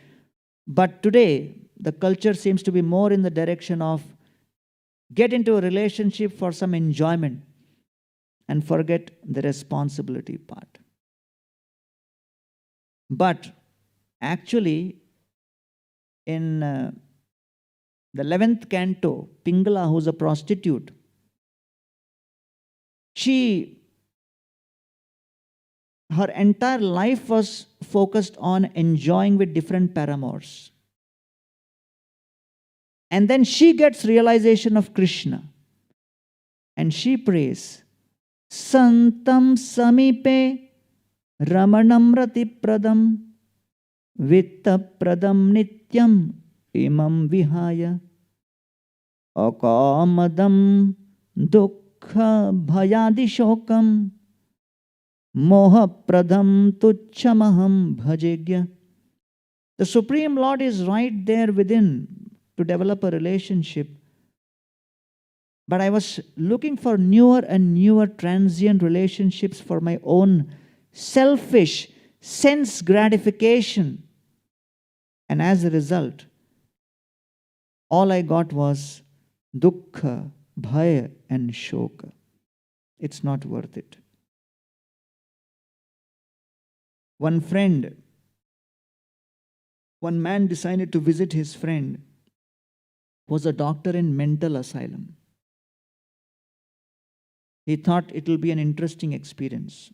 But today, the culture seems to be more in the direction of get into a relationship for some enjoyment and forget the responsibility part. But actually, in the 11th canto, Pingala, who's a prostitute, her entire life was focused on enjoying with different paramours. And then she gets realization of Krishna. And she prays, Santam Samipe Ramanam Ratipradam Vittapradam Nityam Imam Vihaya Akamadam Dukha Bhayadi Shokam Moha Pradham Tuchamaham Bhajegya. The Supreme Lord is right there within to develop a relationship. But I was looking for newer and newer transient relationships for my own selfish sense gratification. And as a result, all I got was dukkha, bhaya, and shoka. It's not worth it. One man decided to visit his friend, was a doctor in mental asylum. He thought it will be an interesting experience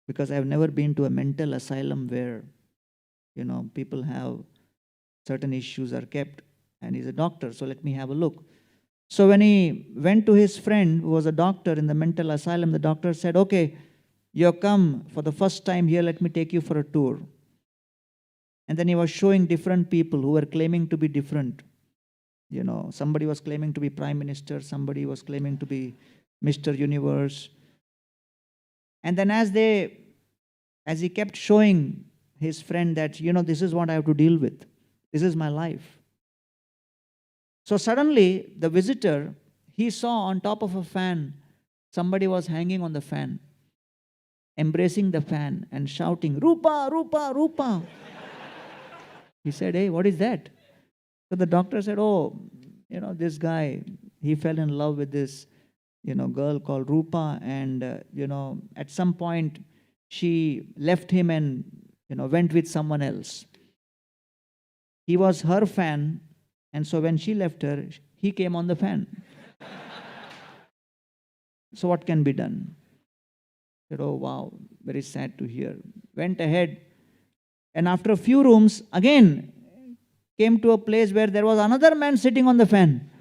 because I've never been to a mental asylum where, people have certain issues are kept, and he's a doctor, so let me have a look. So when he went to his friend who was a doctor in the mental asylum, the doctor said, okay, you've come for the first time here, let me take you for a tour. And then he was showing different people who were claiming to be different. Somebody was claiming to be Prime Minister, somebody was claiming to be Mr. Universe. And then as he kept showing his friend that, this is what I have to deal with. This is my life. So suddenly, the visitor, he saw on top of a fan, somebody was hanging on the fan, embracing the fan and shouting, Rupa, Rupa, Rupa. He said, hey, what is that? So the doctor said, this guy, he fell in love with this, girl called Rupa, and, at some point, she left him and, went with someone else. He was her fan, and so when she left her, he came on the fan. So what can be done? Said, oh, wow, very sad to hear. Went ahead, and after a few rooms, again, came to a place where there was another man sitting on the fan.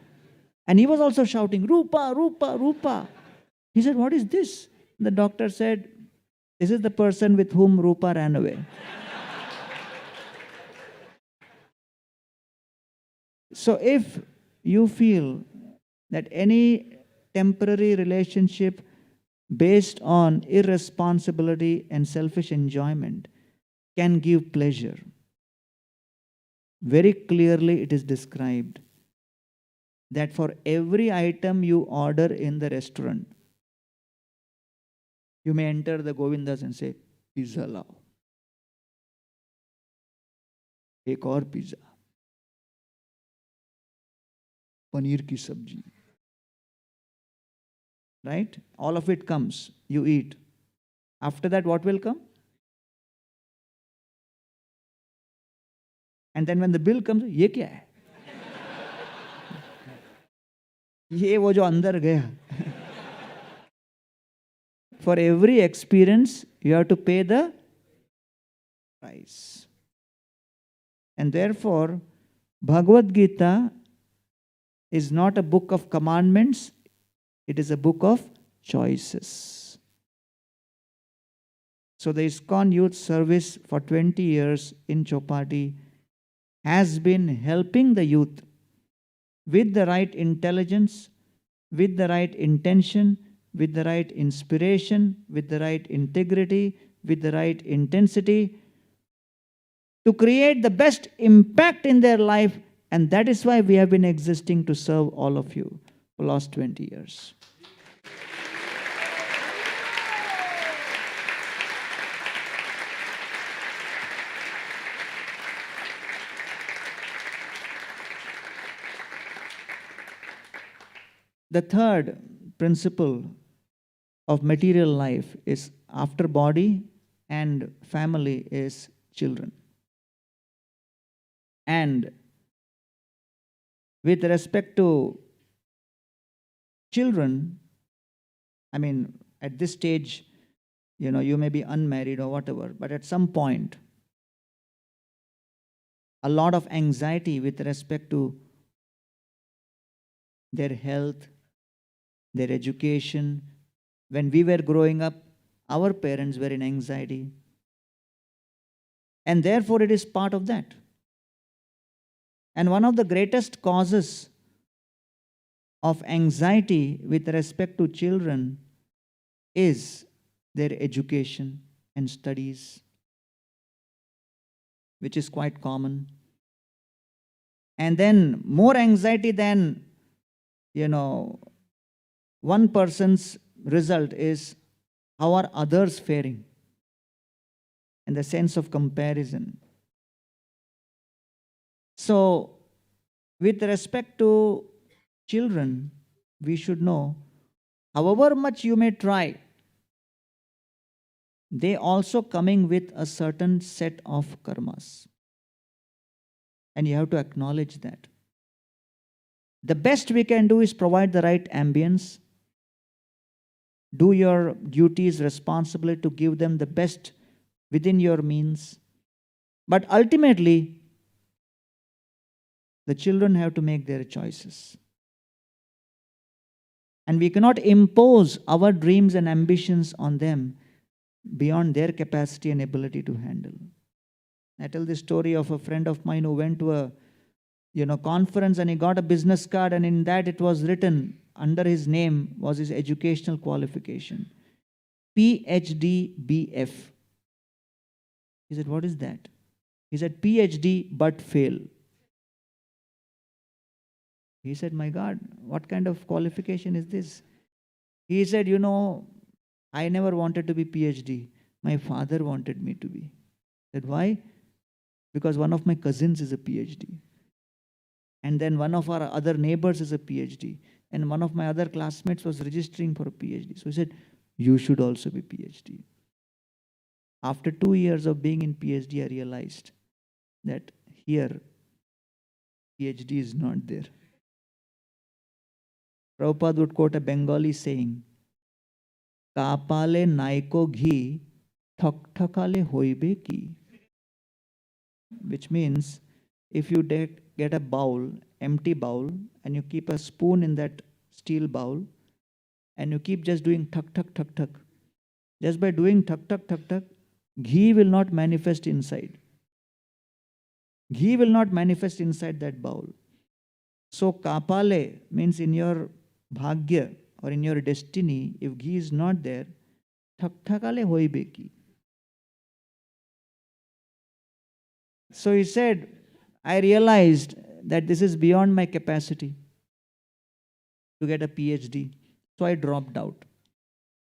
And he was also shouting, Rupa, Rupa, Rupa. He said, what is this? The doctor said, this is the person with whom Rupa ran away. So if you feel that any temporary relationship based on irresponsibility and selfish enjoyment can give pleasure, very clearly it is described that for every item you order in the restaurant, you may enter the Govindas and say, pizza lao. एक और pizza, paneer की सब्जी, right? All of it comes, you eat. After that, what will come? And then when the bill comes, ये क्या है? ये वो जो अंदर गया. For every experience, you have to pay the price. And therefore, Bhagavad Gita is not a book of commandments, it is a book of choices. So the ISKCON Youth Service for 20 years in Chowpatty has been helping the youth with the right intelligence, with the right intention, with the right inspiration, with the right integrity, with the right intensity, to create the best impact in their life. And that is why we have been existing to serve all of you for the last 20 years. The third principle of material life is after body and family is children. And with respect to children, I mean, at this stage, you may be unmarried or whatever, but at some point, a lot of anxiety with respect to their health, their education. When we were growing up, our parents were in anxiety. And therefore, it is part of that. And one of the greatest causes of anxiety with respect to children is their education and studies, which is quite common. And then more anxiety than, one person's result is how are others faring, and the sense of comparison. So, with respect to children, we should know, however much you may try, they also coming with a certain set of karmas. And you have to acknowledge that. The best we can do is provide the right ambience, do your duties responsibly to give them the best within your means. But ultimately, the children have to make their choices. And we cannot impose our dreams and ambitions on them beyond their capacity and ability to handle. I tell the story of a friend of mine who went to a conference, and he got a business card, and in that it was written, under his name was his educational qualification, PhD BF. He said, what is that? He said, PhD but fail. He said, my God, what kind of qualification is this? He said, I never wanted to be PhD. My father wanted me to be. I said, why? Because one of my cousins is a PhD. And then one of our other neighbors is a PhD. And one of my other classmates was registering for a PhD. So he said, you should also be PhD. After 2 years of being in PhD, I realized that here, PhD is not there. Prabhupada would quote a Bengali saying, Kapale naiko ghi, thak thakale hoibe ki. Which means, if you get a bowl, empty bowl, and you keep a spoon in that steel bowl, and you keep just doing thak thak thak thak, just by doing thak thak thak thak, ghee will not manifest inside. Ghee will not manifest inside that bowl. So kapale means in your bhagya or in your destiny, if ghee is not there, thak thakale hoibe ki. So he said, I realized that this is beyond my capacity to get a PhD. So I dropped out.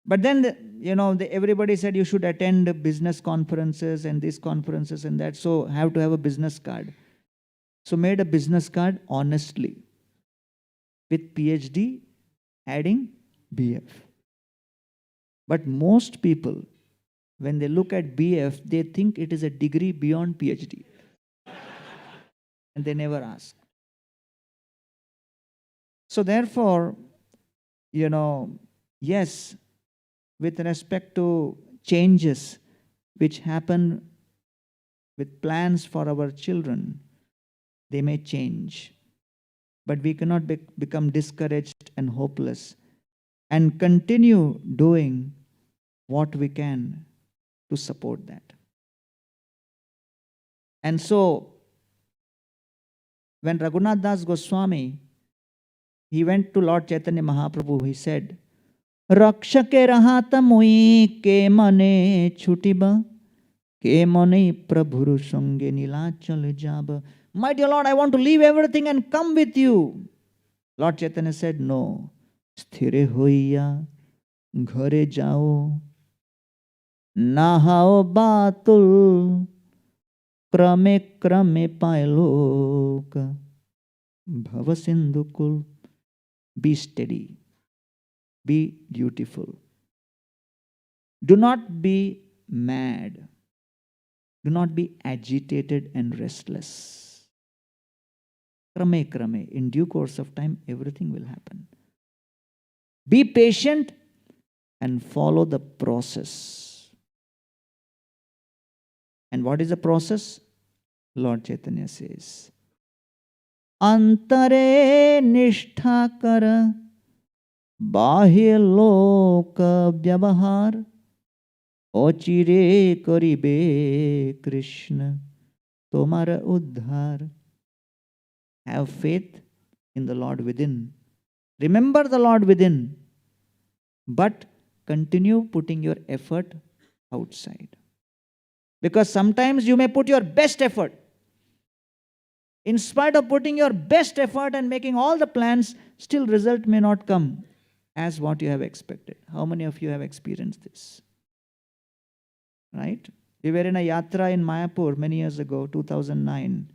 But then, everybody said you should attend business conferences and these conferences and that. So have to have a business card. So made a business card honestly with PhD adding BF. But most people, when they look at BF, they think it is a degree beyond PhD. And they never ask. So therefore, yes, with respect to changes which happen with plans for our children, they may change. But we cannot become discouraged and hopeless and continue doing what we can to support that. And so, when Raghunath Das Goswami, he went to Lord Chaitanya Mahaprabhu, he said, Rakshake rahata mui ke mane chutiba, ke mane prabhuru sange nilachal jaba. My dear Lord, I want to leave everything and come with you. Lord Chaitanya said, no. Sthire hoiya, ghare jao, nahao batul, krame krame pailok, bhavasindukul. Be steady. Be dutiful. Do not be mad. Do not be agitated and restless. Krame krame. In due course of time, everything will happen. Be patient and follow the process. And what is the process? Lord Chaitanya says, Antare nishtha kara bahya loka vyavahar ochire karibe Krishna tomara uddhar. Have faith in the Lord within. Remember the Lord within, but continue putting your effort outside. Because sometimes you may put your best effort. In spite of putting your best effort and making all the plans, still result may not come as what you have expected. How many of you have experienced this? Right? We were in a yatra in Mayapur many years ago, 2009.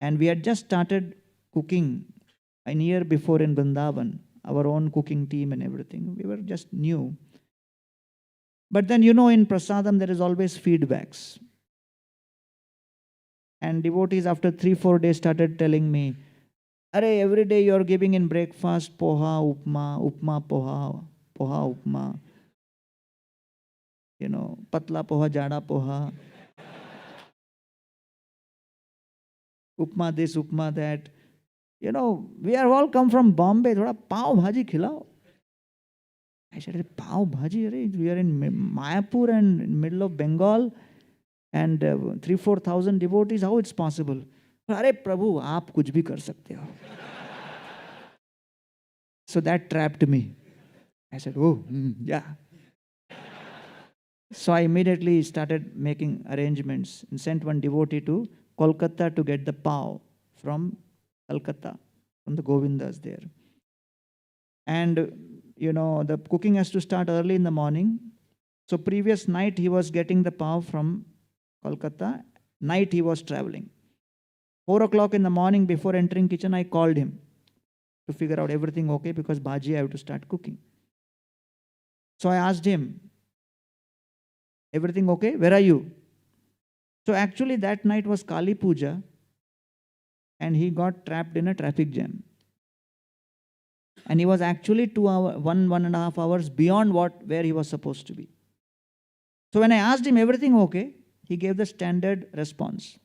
And we had just started cooking a year before in Vrindavan, our own cooking team and everything. We were just new. But then, in Prasadam, there is always feedbacks. And devotees after 3-4 days started telling me, Are, every day you are giving in breakfast poha, upma, upma, poha, poha, upma. Patla poha, jada poha. Upma this, upma that. We are all come from Bombay. Thoda pav bhaji khilao. I said, pav bhaji, we are in Mayapur and in middle of Bengal. And 3,000-4,000 devotees, how it's possible? Are, Prabhu, aap kuch bhi kar sakte ho. So that trapped me. I said, yeah. So I immediately started making arrangements and sent one devotee to Kolkata to get the pav from Calcutta, from the Govindas there. And, the cooking has to start early in the morning. So previous night he was getting the pav from Kolkata. Night he was traveling. 4 o'clock in the morning before entering kitchen, I called him to figure out everything okay, because bhaji I have to start cooking. So I asked him, everything okay? Where are you? So actually that night was Kali Puja and he got trapped in a traffic jam. And he was actually 1.5 hours beyond where he was supposed to be. So when I asked him everything okay, he gave the standard response.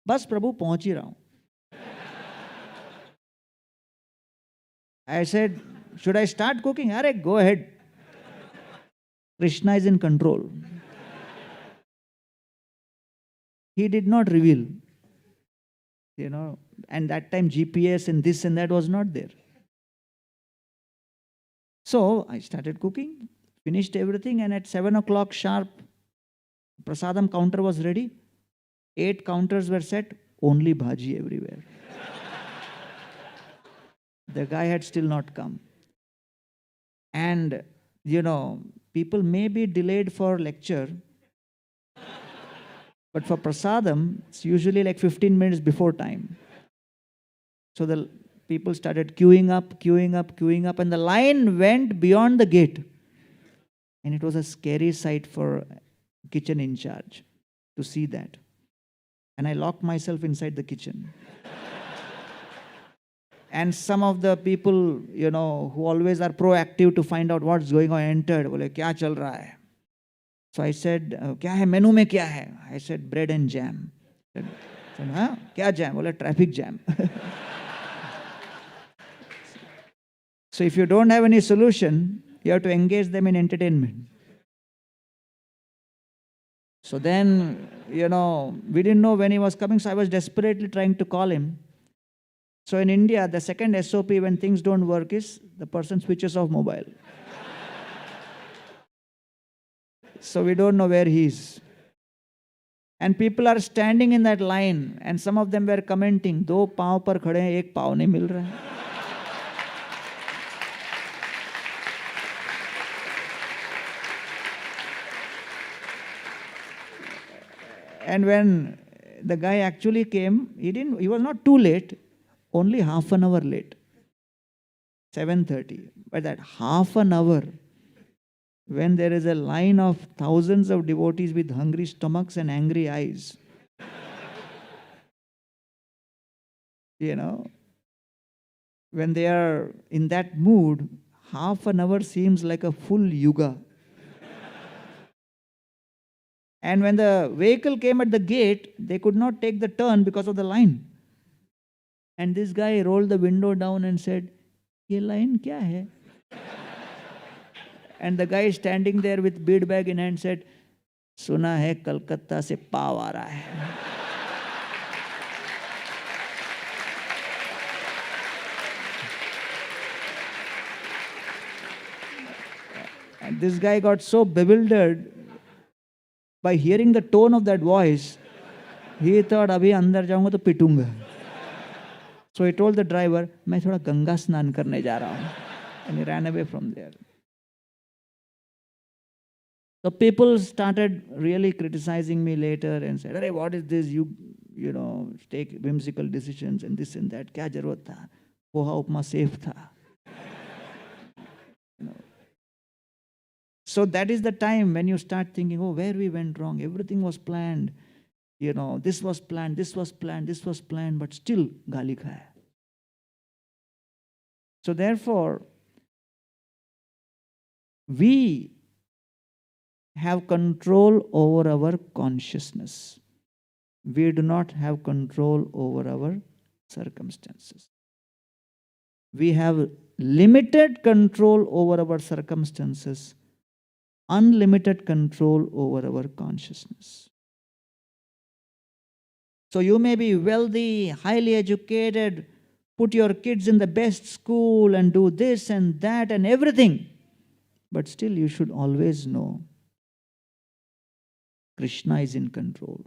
Bas Prabhu, pahunch hi raha hu. I said, should I start cooking? Are, go ahead. Krishna is in control. He did not reveal. And that time GPS and this and that was not there. So I started cooking, finished everything, and at 7 o'clock sharp, Prasadam counter was ready. 8 counters were set, only bhaji everywhere. The guy had still not come. And People may be delayed for lecture, but for prasadam, it's usually like 15 minutes before time. So the people started queuing up, queuing up, queuing up, and the line went beyond the gate. And it was a scary sight for kitchen in charge to see that. And I locked myself inside the kitchen. And some of the people, who always are proactive to find out what's going on, entered. Bole, kya chal raha hai? So I said, kya hai? Menu mein kya hai? I said, bread and jam. I said, huh? Kya jam? Bole, traffic jam. So if you don't have any solution, you have to engage them in entertainment. So then, we didn't know when he was coming, so I was desperately trying to call him. So in India, the second SOP when things don't work is the person switches off mobile. So we don't know where he is. And people are standing in that line, and some of them were commenting, "दो पाँव पर खड़े हैं, एक पाँव नहीं मिल रहा है." And when the guy actually came, he was not too late, only half an hour late. 7:30. But that half an hour, when there is a line of thousands of devotees with hungry stomachs and angry eyes, when they are in that mood, half an hour seems like a full yuga. And when the vehicle came at the gate, they could not take the turn because of the line. And this guy rolled the window down and said, "Ye line kya hai?" And the guy standing there with bead bag in hand said, "Suna hai Kolkata se pav aa raha hai." And this guy got so bewildered by hearing the tone of that voice, he thought, "Abhi andar jaunga to pitunga." So he told the driver, "मैं थोड़ा गंगा स्नान करने जा रहा हूँ." And he ran away from there. So people started really criticizing me later and said, "Arey, what is this? You take whimsical decisions and this and that. Kya jarurat tha? Poha upma safe tha." So that is the time when you start thinking, oh, where we went wrong. Everything was planned. This was planned, this was planned, this was planned, but still gali khaya. So therefore, we have control over our consciousness. We do not have control over our circumstances. We have limited control over our circumstances, unlimited control over our consciousness. So you may be wealthy, highly educated, put your kids in the best school and do this and that and everything. But still you should always know Krishna is in control.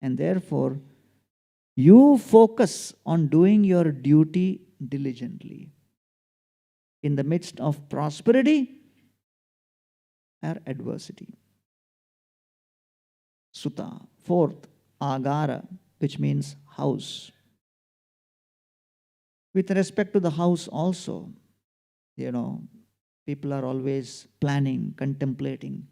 And therefore, you focus on doing your duty diligently. In the midst of prosperity or adversity. Sutta. Fourth, agara, which means house. With respect to the house also, people are always planning, contemplating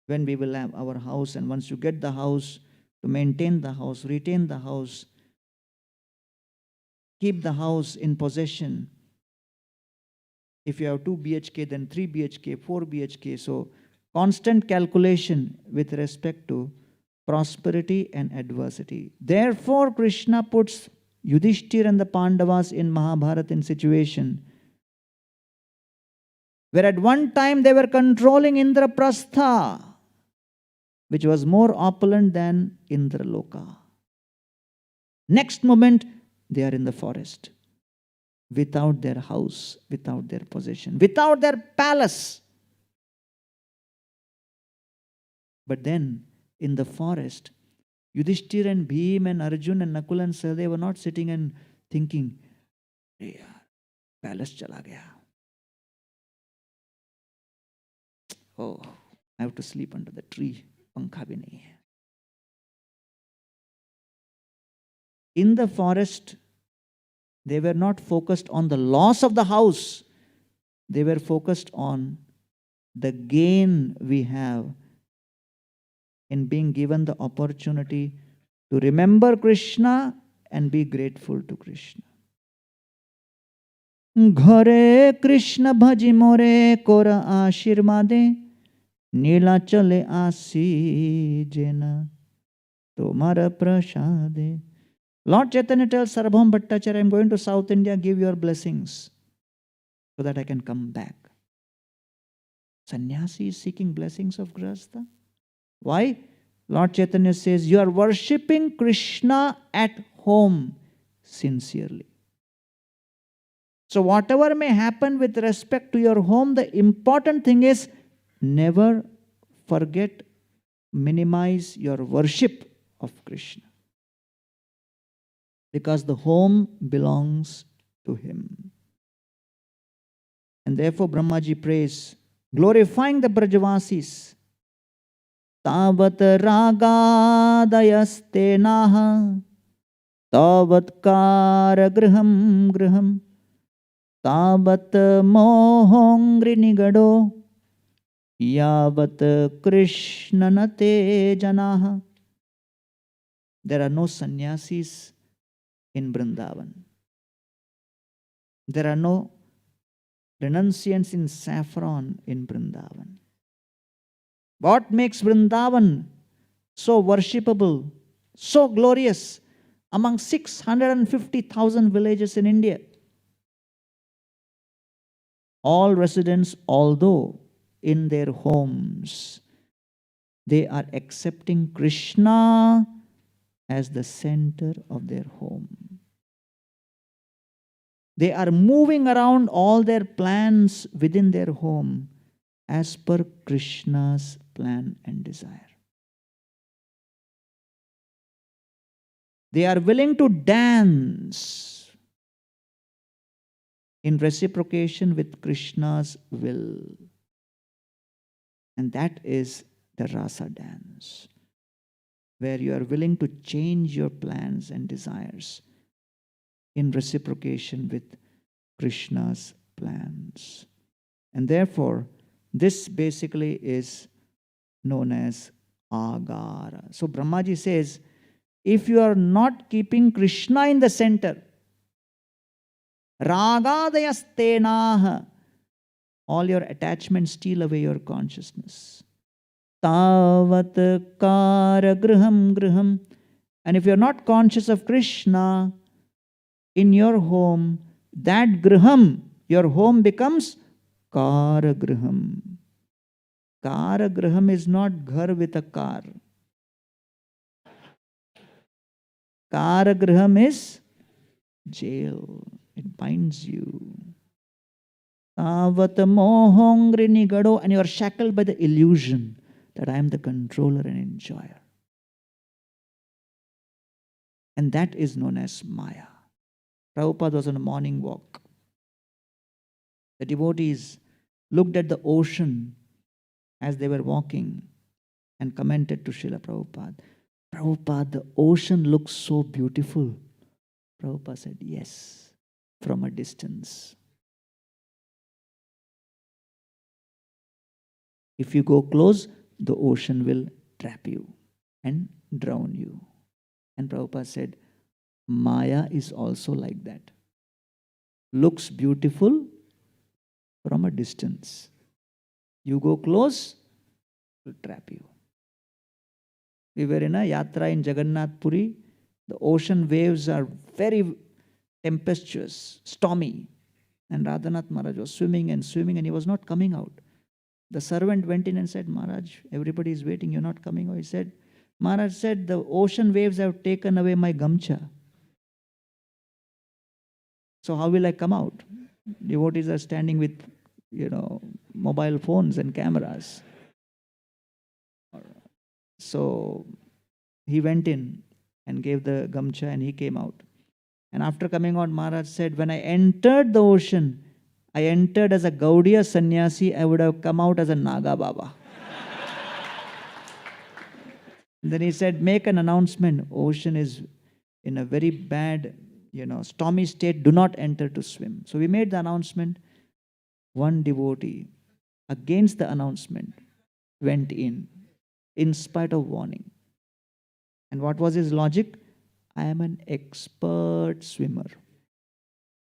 when we will have our house, and once you get the house, to maintain the house, retain the house, keep the house in possession. If you have 2 BHK, then 3 BHK, 4 BHK. So constant calculation with respect to prosperity and adversity. Therefore, Krishna puts Yudhishthir and the Pandavas in Mahabharata in situation where at one time they were controlling Indraprastha, which was more opulent than Indraloka. Next moment, they are in the forest, without their house, without their possession, without their palace. But then, in the forest, Yudhishthir and Bhim and Arjun and Nakul and Sahadeva were not sitting and thinking, "Hey, palace chala gaya. Oh, I have to sleep under the tree. Pankha bhi nahi hai. In the forest, they were not focused on the loss of the house. They were focused on the gain we have in being given the opportunity to remember Krishna and be grateful to Krishna. Ghare Krishna bhaji more kora ashirmade nila chale asi jena tomara prasade. Lord Chaitanya tells Sarabham Bhattacharya, I am going to South India, give your blessings so that I can come back. Sannyasi is seeking blessings of Grihastha. Why? Lord Chaitanya says, you are worshipping Krishna at home sincerely. So whatever may happen with respect to your home, the important thing is never forget, minimize your worship of Krishna. Because the home belongs to him. And therefore Brahmaji prays, glorifying the Brajavasis. Tavat ragadayaste naha tavat kara griham griham tavat mohongri nigado yavat krishna nate janaha. There are no sannyasis in Vrindavan. There are no renunciants in saffron in Vrindavan. What makes Vrindavan so worshipable, so glorious among 650,000 villages in India? All residents, although in their homes, they are accepting Krishna as the center of their home. They are moving around all their plans within their home as per Krishna's plan and desire. They are willing to dance in reciprocation with Krishna's will. And that is the rasa dance, where you are willing to change your plans and desires in reciprocation with Krishna's plans. And therefore, this basically is known as agara. So Brahmaji says, if you are not keeping Krishna in the center, ragadayastenaha, all your attachments steal away your consciousness. Tavat kara griham griham. And if you are not conscious of Krishna in your home, that griham, your home becomes kara griham. Kara griham is not ghar with a car. Kara griham is jail. It binds you. Tavat mohongri nigado, and you are shackled by the illusion that I am the controller and enjoyer. And that is known as Maya. Prabhupada was on a morning walk. The devotees looked at the ocean as they were walking and commented to Srila Prabhupada, Prabhupada, the ocean looks so beautiful. Prabhupada said, yes, from a distance. If you go close, the ocean will trap you and drown you. And Prabhupada said, Maya is also like that. Looks beautiful from a distance. You go close, it will trap you. We were in a yatra in Jagannath Puri. The ocean waves are very tempestuous, stormy. And Radhanath Maharaj was swimming and swimming and he was not coming out. The servant went in and said, Maharaj, everybody is waiting, you're not coming out. He said, Maharaj said, the ocean waves have taken away my gamcha. So how will I come out? Devotees are standing with, mobile phones and cameras. So he went in and gave the gamcha and he came out. And after coming out, Maharaj said, when I entered the ocean, I entered as a Gaudiya sannyasi, I would have come out as a Naga Baba. Then he said, make an announcement. Ocean is in a very bad, stormy state. Do not enter to swim. So we made the announcement. One devotee, against the announcement, went in spite of warning. And what was his logic? I am an expert swimmer.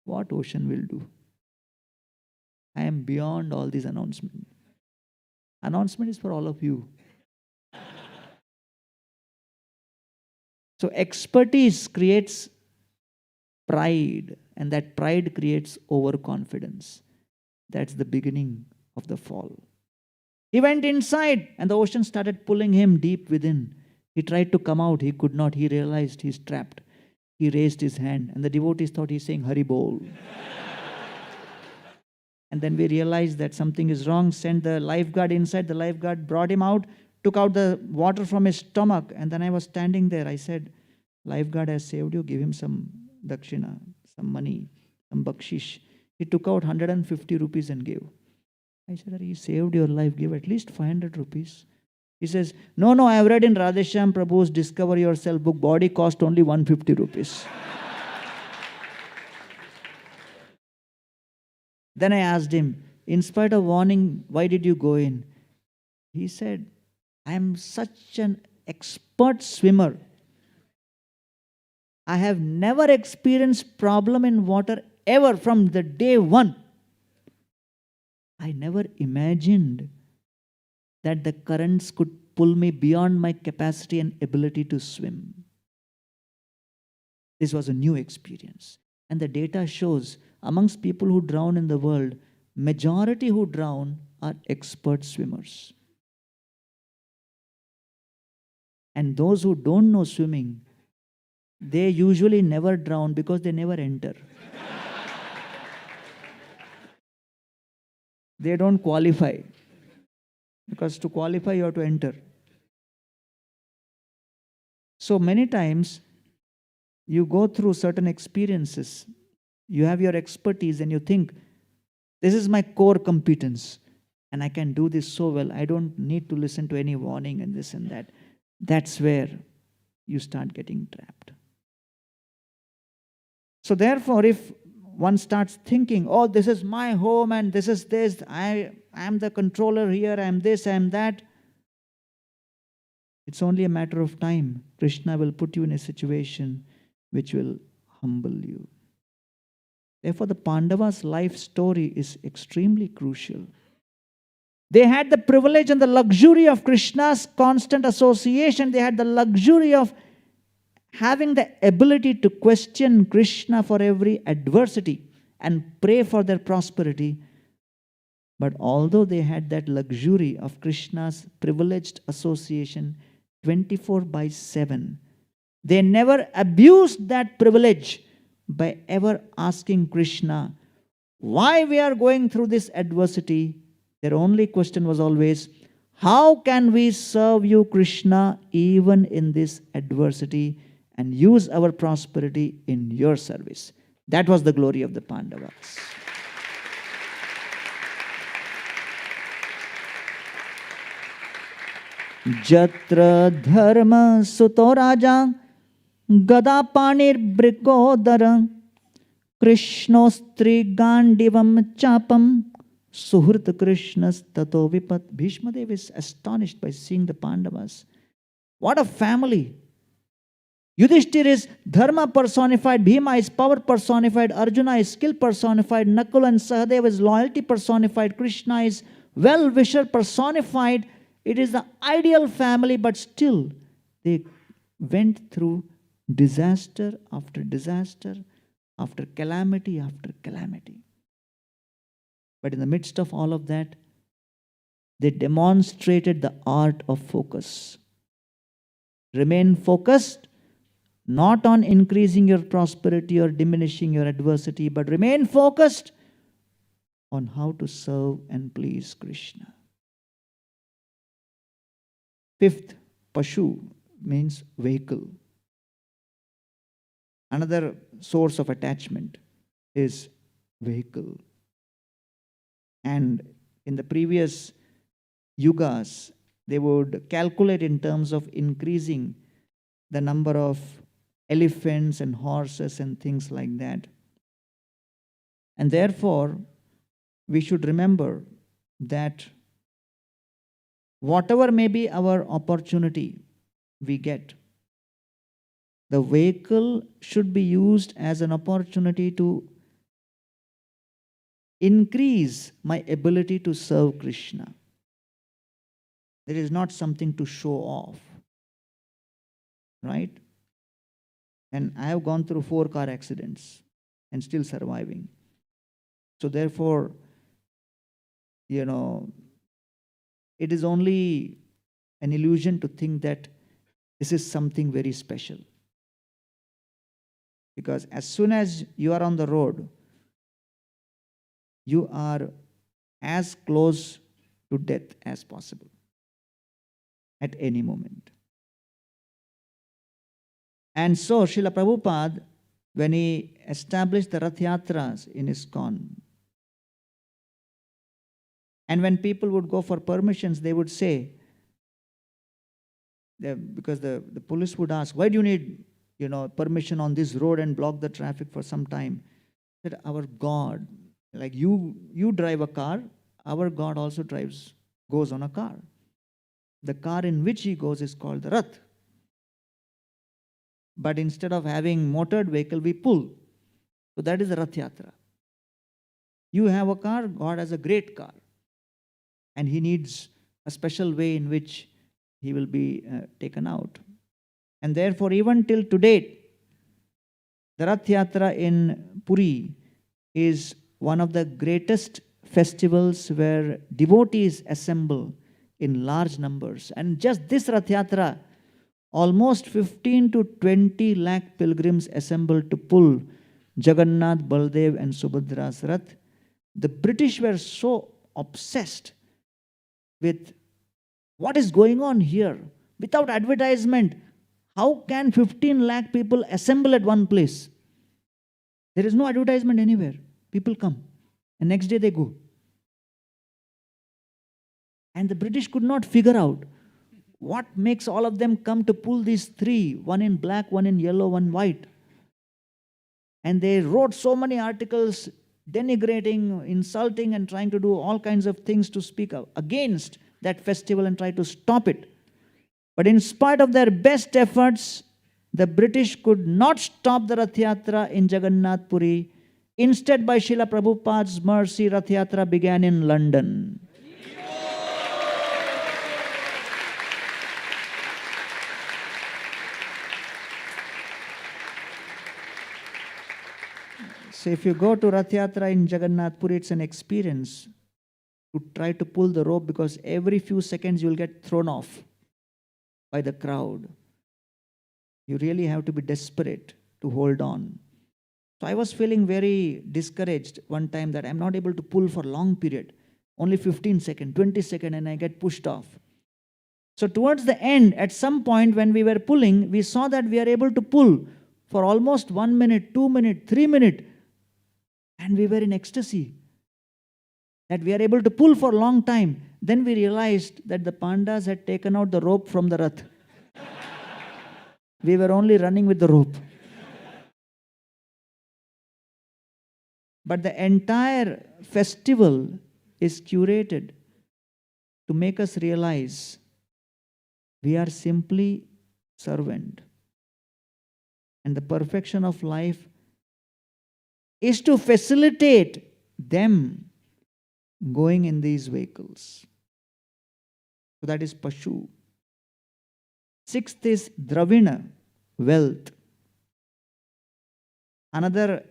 What ocean will do? I am beyond all these announcements. Announcement is for all of you. So expertise creates pride, and that pride creates overconfidence. That's the beginning of the fall. He went inside, and the ocean started pulling him deep within. He tried to come out, he could not. He realized he's trapped. He raised his hand, and the devotees thought he's saying Hari Bol. And then we realized that something is wrong, sent the lifeguard inside. The lifeguard brought him out, took out the water from his stomach. And then I was standing there. I said, lifeguard has saved you. Give him some dakshina, some money, some bakshish. He took out 150 rupees and gave. I said, he saved your life. Give at least 500 rupees. He says, no, I have read in Radha Prabhu's Discover Yourself book, body cost only 150 rupees. Then I asked him, in spite of warning, why did you go in? He said, I am such an expert swimmer. I have never experienced problem in water ever from the day one. I never imagined that the currents could pull me beyond my capacity and ability to swim. This was a new experience. And the data shows amongst people who drown in the world, majority who drown are expert swimmers. And those who don't know swimming, they usually never drown because they never enter. They don't qualify. Because to qualify, you have to enter. So many times, you go through certain experiences. You have your expertise and you think, this is my core competence. And I can do this so well. I don't need to listen to any warning and this and that. That's where you start getting trapped. So therefore, if one starts thinking, oh, this is my home and this is this, I am the controller here, I am this, I am that. It's only a matter of time. Krishna will put you in a situation which will humble you. Therefore, the Pandavas' life story is extremely crucial. They had the privilege and the luxury of Krishna's constant association. They had the luxury of having the ability to question Krishna for every adversity and pray for their prosperity. But although they had that luxury of Krishna's privileged association 24/7, they never abused that privilege by ever asking Krishna why we are going through this adversity. Their only question was always, how can we serve you, Krishna, even in this adversity and use our prosperity in your service? That was the glory of the Pandavas. Jatra dharma suto raja gada panir brikodara krishnostri gandivam chapam suhurt krishnas tato vipat. Bhishma Dev is astonished by seeing the Pandavas. What a family! Yudhishthir is dharma personified, Bhima is power personified, Arjuna is skill personified, Nakul and Sahadev is loyalty personified, Krishna is well-wisher personified. It is the ideal family, but still they went through disaster after disaster, after calamity after calamity. But in the midst of all of that, they demonstrated the art of focus. Remain focused, not on increasing your prosperity or diminishing your adversity, but remain focused on how to serve and please Krishna. Fifth, Pashu means vehicle. Another source of attachment is vehicle. And in the previous yugas, they would calculate in terms of increasing the number of elephants and horses and things like that. And therefore, we should remember that whatever may be our opportunity we get, the vehicle should be used as an opportunity to increase my ability to serve Krishna. There is not something to show off, right? And I have gone through 4 car accidents and still surviving. So therefore, it is only an illusion to think that this is something very special. Because as soon as you are on the road, you are as close to death as possible at any moment. And so, Srila Prabhupada, when he established the Rath Yatras in ISKCON, and when people would go for permissions, they would say, because the police would ask, why do you need permission on this road and block the traffic for some time? That our God, like you drive a car, our God also goes on a car. The car in which he goes is called the Rath. But instead of having motored vehicle, we pull. So that is the Rath Yatra. You have a car, God has a great car. And he needs a special way in which he will be taken out. And therefore, even till today, the Rath Yatra in Puri is one of the greatest festivals where devotees assemble in large numbers. And just this Rath Yatra, almost 15 to 20 lakh pilgrims assembled to pull Jagannath, Baldev and Subhadra's Rath. The British were so obsessed with what is going on here. Without advertisement, how can 15 lakh people assemble at one place? There is no advertisement anywhere. People come and next day they go. And the British could not figure out what makes all of them come to pull these 3, one in black, one in yellow, one white. And they wrote so many articles denigrating, insulting, and trying to do all kinds of things to speak against that festival and try to stop it. But in spite of their best efforts, the British could not stop the Rath Yatra in Jagannath Puri. Instead, by Srila Prabhupada's mercy, Rath Yatra began in London. So if you go to Rath Yatra in Jagannath Puri, it's an experience to try to pull the rope, because every few seconds you will get thrown off by the crowd. You really have to be desperate to hold on. So I was feeling very discouraged one time that I'm not able to pull for a long period. Only 15 seconds, 20 seconds, and I get pushed off. So towards the end, at some point when we were pulling, we saw that we are able to pull for almost 1 minute, 2 minutes, 3 minutes. And we were in ecstasy that we are able to pull for a long time. Then we realized that the pandas had taken out the rope from the Rath. We were only running with the rope. But the entire festival is curated to make us realize we are simply servant. And the perfection of life is to facilitate them going in these vehicles. So that is Pashu. 6th is Dravina, wealth. Another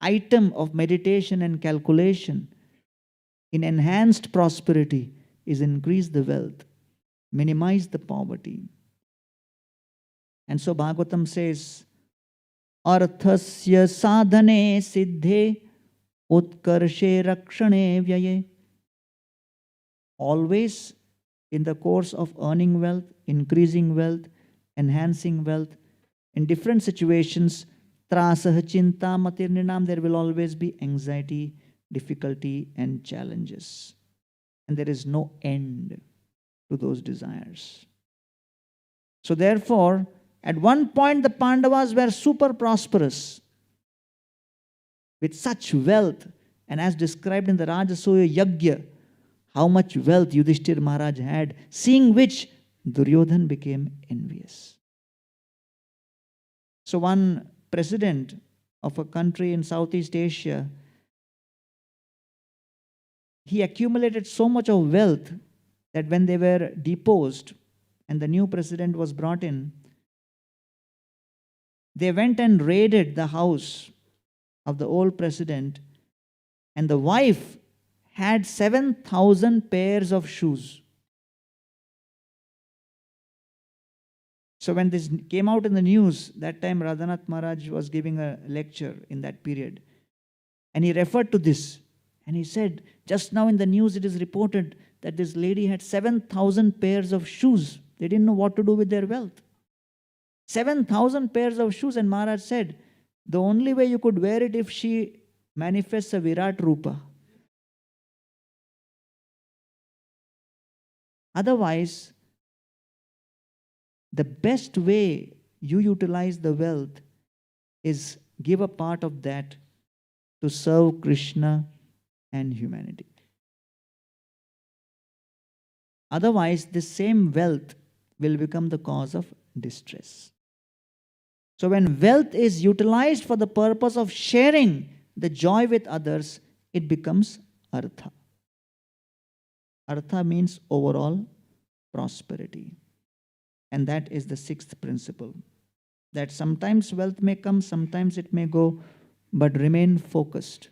item of meditation and calculation in enhanced prosperity is increase the wealth, minimize the poverty. And so Bhagavatam says, Arthasya sadhane siddhe utkarshe rakshane vyaye. Always in the course of earning wealth, increasing wealth, enhancing wealth, in different situations, trasah chinta matirninam, there will always be anxiety, difficulty, and challenges. And there is no end to those desires. So therefore, at one point the Pandavas were super prosperous with such wealth, and as described in the Rajasuya Yagya, how much wealth Yudhishthir Maharaj had, seeing which Duryodhan became envious. So one president of a country in Southeast Asia, he accumulated so much of wealth that when they were deposed and the new president was brought in, they went and raided the house of the old president, and the wife had 7,000 pairs of shoes. So when this came out in the news, that time Radhanath Maharaj was giving a lecture in that period, and he referred to this, and he said, just now in the news it is reported that this lady had 7,000 pairs of shoes. They didn't know what to do with their wealth. 7,000 pairs of shoes, and Maharaj said, the only way you could wear it if she manifests a Virat Rupa. Otherwise, the best way you utilize the wealth is give a part of that to serve Krishna and humanity. Otherwise, this same wealth will become the cause of distress. So when wealth is utilized for the purpose of sharing the joy with others, it becomes artha. Artha means overall prosperity. And that is the sixth principle. That sometimes wealth may come, sometimes it may go, but remain focused.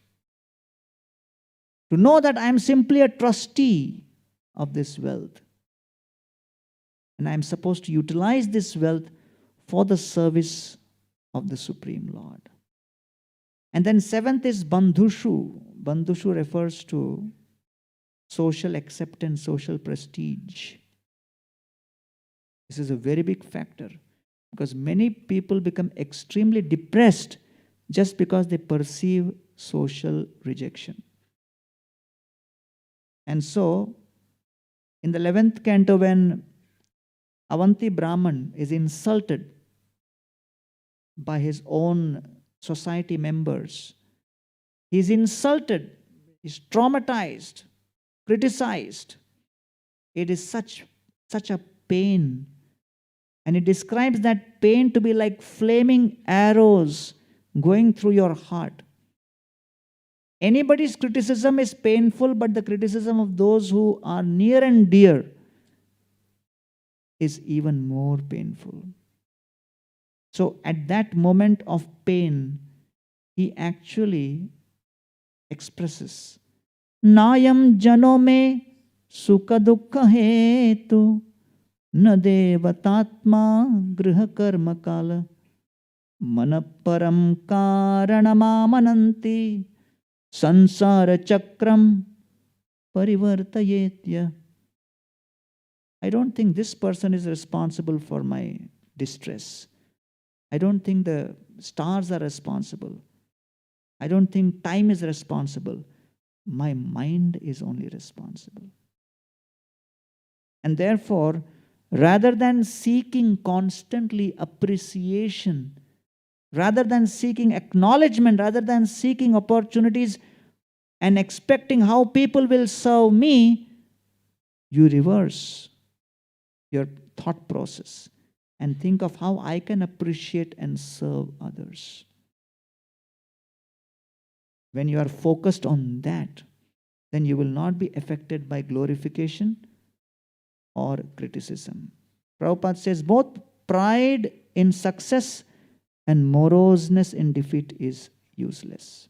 To know that I am simply a trustee of this wealth. And I am supposed to utilize this wealth for the service of the Supreme Lord. And then seventh is bandhushu. Bandhushu refers to social acceptance, social prestige. This is a very big factor because many people become extremely depressed just because they perceive social rejection. And so, in the 11th canto, when Avanti Brahman is insulted by his own society members, he is insulted, he is traumatized, criticized. It is such a pain. And it describes that pain to be like flaming arrows going through your heart. Anybody's criticism is painful, but the criticism of those who are near and dear is even more painful. So at that moment of pain, he actually expresses, Nayam jano me sukha dukkha hetu na devatatma griha karma kala manaparam karanamamananti sansara chakram parivartayetya. I don't think this person is responsible for my distress. I don't think the stars are responsible. I don't think time is responsible. My mind is only responsible. And therefore, rather than seeking constantly appreciation, rather than seeking acknowledgement, rather than seeking opportunities and expecting how people will serve me, you reverse your thought process and think of how I can appreciate and serve others. When you are focused on that, then you will not be affected by glorification or criticism. Prabhupada says both pride in success and moroseness in defeat is useless.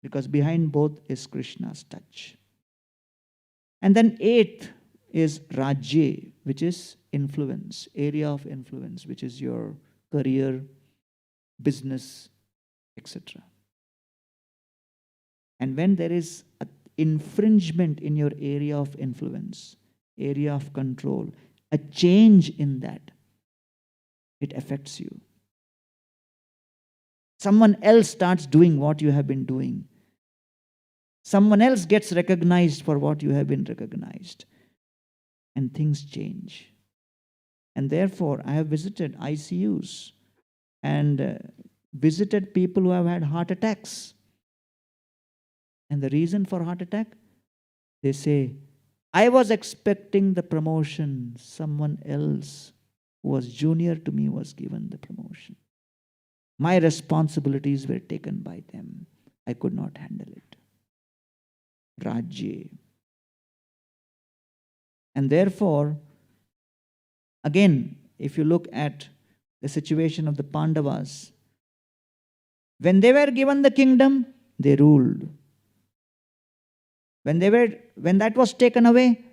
Because behind both is Krishna's touch. And then eighth is Rajya, which is influence, area of influence, which is your career, business, etc. And when there is an infringement in your area of influence, area of control, a change in that, it affects you. Someone else starts doing what you have been doing. Someone else gets recognized for what you have been recognized. And things change. And therefore, I have visited ICUs and visited people who have had heart attacks. And the reason for heart attack? They say, I was expecting the promotion. Someone else who was junior to me was given the promotion. My responsibilities were taken by them. I could not handle it. Rajye. And therefore, again, if you look at the situation of the Pandavas, when they were given the kingdom, they ruled. When that was taken away,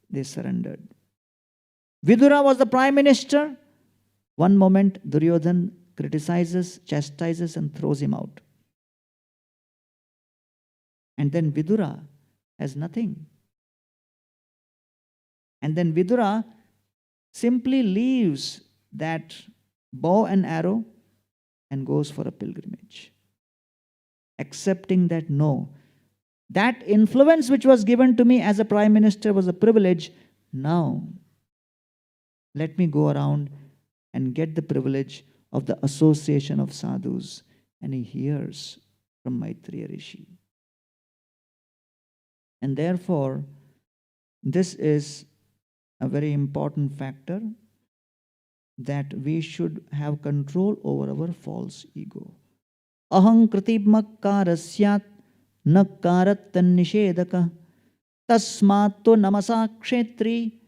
they surrendered. Vidura was the prime minister. One moment, Duryodhan criticizes, chastises, and throws him out. And then Vidura has nothing. And then Vidura simply leaves that bow and arrow and goes for a pilgrimage, accepting that no, that influence which was given to me as a prime minister was a privilege. Now, let me go around and get the privilege of the association of sadhus. And he hears from Maitreya Rishi. And therefore, this is a very important factor, that we should have control over our false ego. Aham kratibmakarasyat nakarat nishedaka tasmato namasa kshetri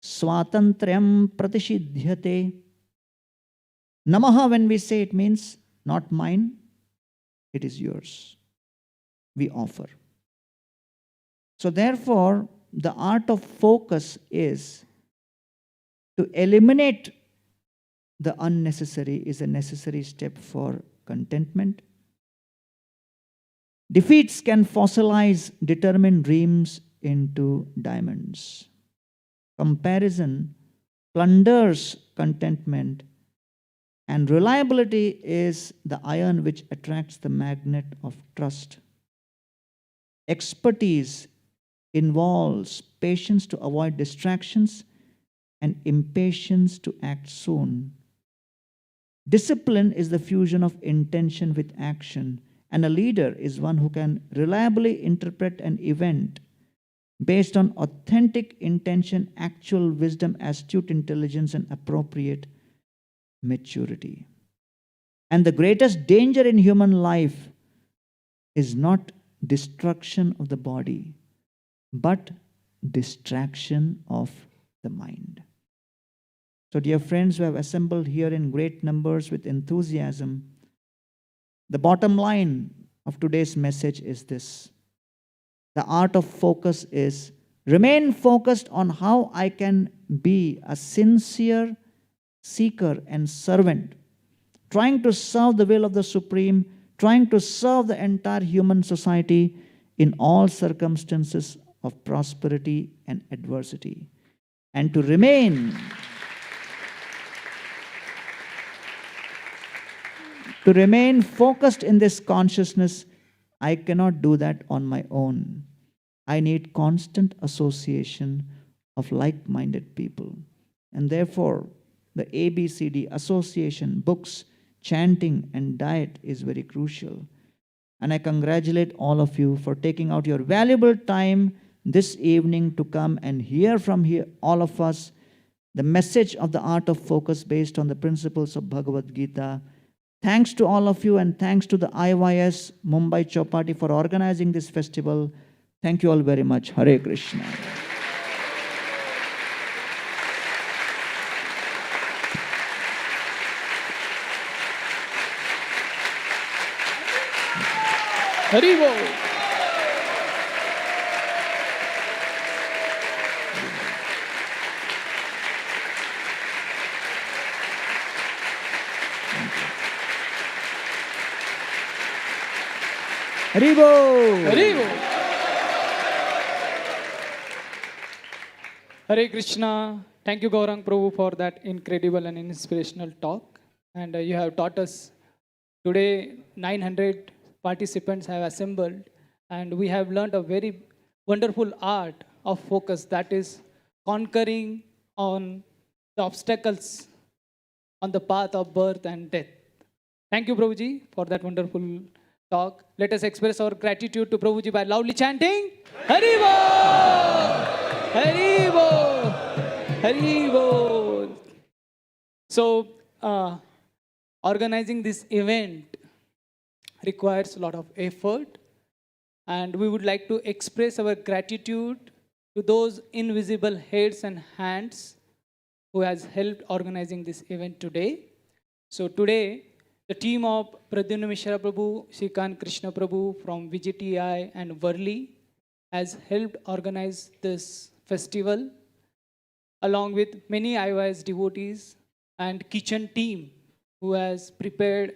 swatantrayam pratishidhyate. Namaha, when we say, it means not mine, it is yours. We offer. So therefore, the art of focus is to eliminate the unnecessary is a necessary step for contentment. Defeats can fossilize determined dreams into diamonds. Comparison plunders contentment, and reliability is the iron which attracts the magnet of trust. Expertise involves patience to avoid distractions and impatience to act soon. Discipline is the fusion of intention with action, and a leader is one who can reliably interpret an event based on authentic intention, actual wisdom, astute intelligence, and appropriate maturity. And the greatest danger in human life is not destruction of the body, but distraction of the mind. So, dear friends who have assembled here in great numbers with enthusiasm, the bottom line of today's message is this. The art of focus is remain focused on how I can be a sincere seeker and servant, trying to serve the will of the Supreme, trying to serve the entire human society in all circumstances of prosperity and adversity, and to remain focused in this consciousness. I cannot do that on my own. I need constant association of like-minded people. And therefore, the ABCD association, books, chanting, and diet is very crucial. And I congratulate all of you for taking out your valuable time this evening to come and hear from here, all of us, the message of the art of focus based on the principles of Bhagavad Gita. Thanks to all of you, and thanks to the IYS Mumbai Chowpatty for organizing this festival. Thank you all very much. Hare Krishna. Hari Bol. Hari Bol. Hari Bol. Hare Krishna. Thank you, Gauranga Prabhu, for that incredible and inspirational talk. And you have taught us today 900 participants have assembled and we have learned a very wonderful art of focus, that is conquering on the obstacles on the path of birth and death. Thank you, Prabhuji, for that wonderful talk. Let us express our gratitude to Prabhuji by loudly chanting, Hari Bol! Hari Bol! Hari Bol! So, organizing this event requires a lot of effort, and we would like to express our gratitude to those invisible heads and hands who has helped organizing this event today. So today, the team of Pradyumna Mishra Prabhu, Shrikant Krishna Prabhu from VGTI and Worli has helped organize this festival along with many IYS devotees and kitchen team who has prepared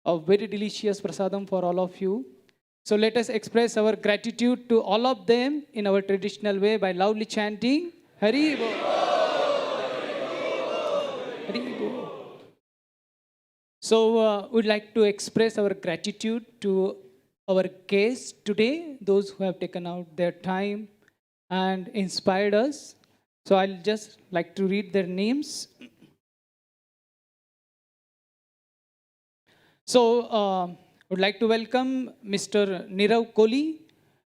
a very delicious prasadam for all of you. So let us express our gratitude to all of them in our traditional way by loudly chanting, Hari Bol! Hari Bol! So we'd like to express our gratitude to our guests today, those who have taken out their time and inspired us. So I'll just like to read their names. So would like to welcome Mr. Nirav Kohli.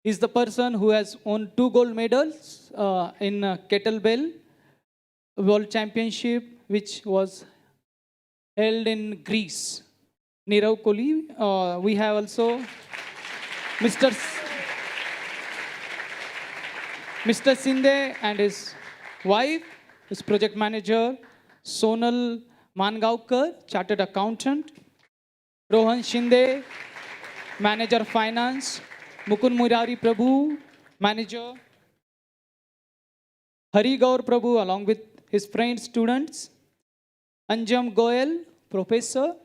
He's the person who has won 2 gold medals in Kettlebell World Championship, which was held in Greece. Nirav Kohli. We have also Mr. Sinde and his wife, his project manager, Sonal Mangaonkar, chartered accountant, Rohan Shinde, manager finance, Mukund Murari Prabhu, manager, Hari Gaur Prabhu along with his friends, students, Anjam Goyal, professor,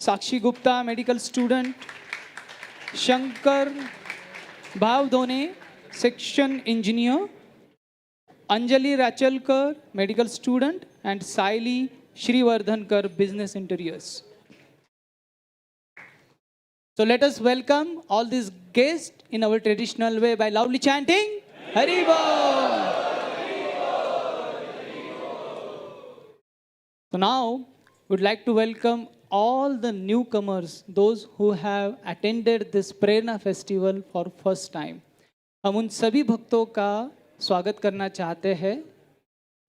Sakshi Gupta, medical student, Shankar Bhavdone, section engineer, Anjali Rachalkar, medical student, and Saili Shrivardhankar, business interiors. So let us welcome all these guests in our traditional way by loudly chanting, Hari Bol! So now, we'd like to welcome all the newcomers, those who have attended this Prerna festival for first time. हम उन सभी भक्तों का स्वागत करना चाहते हैं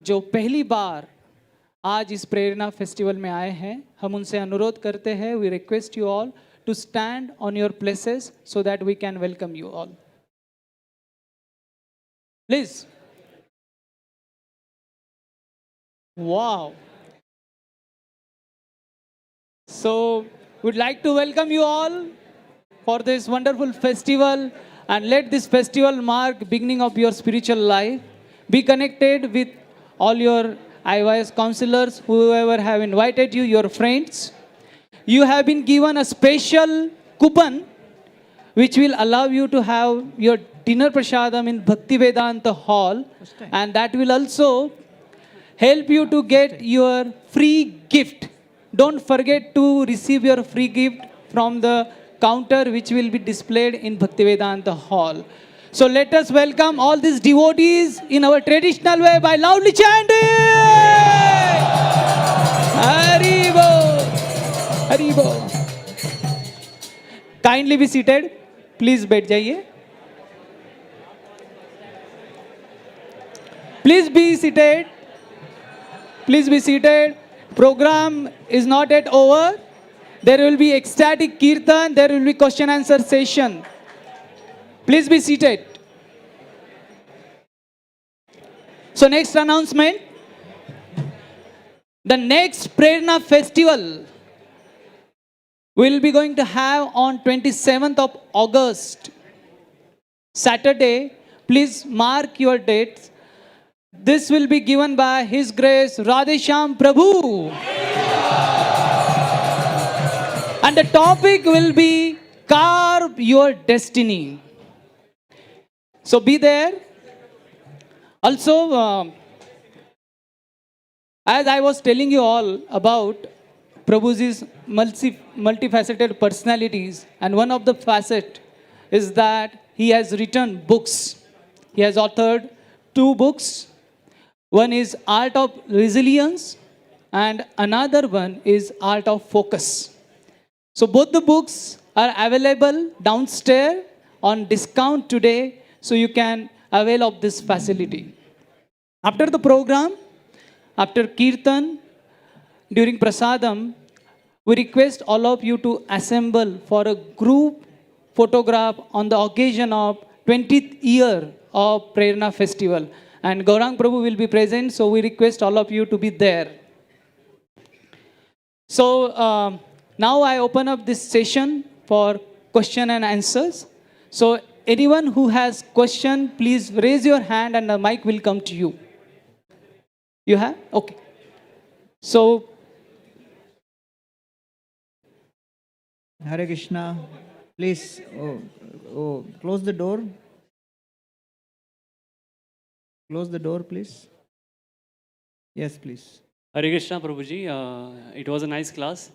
जो पहली बार आज इस प्रेरणा फेस्टिवल में आए हैं. हम उनसे अनुरोध करते हैं, we request you all to stand on your places so that we can welcome you all. Please. Wow. So, we'd like to welcome you all for this wonderful festival, and let this festival mark beginning of your spiritual life. Be connected with all your IYS counselors, whoever have invited you, your friends. You have been given a special coupon which will allow you to have your dinner prasadam in Bhakti Vedanta Hall, and that will also help you to get your free gift. Don't forget to receive your free gift from the counter which will be displayed in Bhakti Vedanta Hall. So let us welcome all these devotees in our traditional way by loudly chanting, Hari Bol! Hari Bol! Kindly be seated. Please बैठ जाइए. Please be seated. Please be seated. Program is not yet over. There will be ecstatic kirtan. There will be question answer session. Please be seated. So next announcement. The next Prerna festival we'll be going to have on 27th of August, Saturday. Please mark your dates. This will be given by His Grace Radhesham Prabhu. And the topic will be Carve Your Destiny. So be there. Also, as I was telling you all about Prabhuji's multifaceted personalities, and one of the facet is that he has written books. He has authored 2 books. One is Art of Resilience and another one is Art of Focus. So both the books are available downstairs on discount today, so you can avail of this facility. After the program, after Kirtan, during Prasadam, we request all of you to assemble for a group photograph on the occasion of 20th year of Prerna Festival. And Gauranga Prabhu will be present, so we request all of you to be there. So now I open up this session for question and answers. So anyone who has question, please raise your hand and the mic will come to you. You have? Okay. So Hare Krishna. Please, close the door. Close the door, please. Yes, please. Hare Krishna Prabhuji, it was a nice class.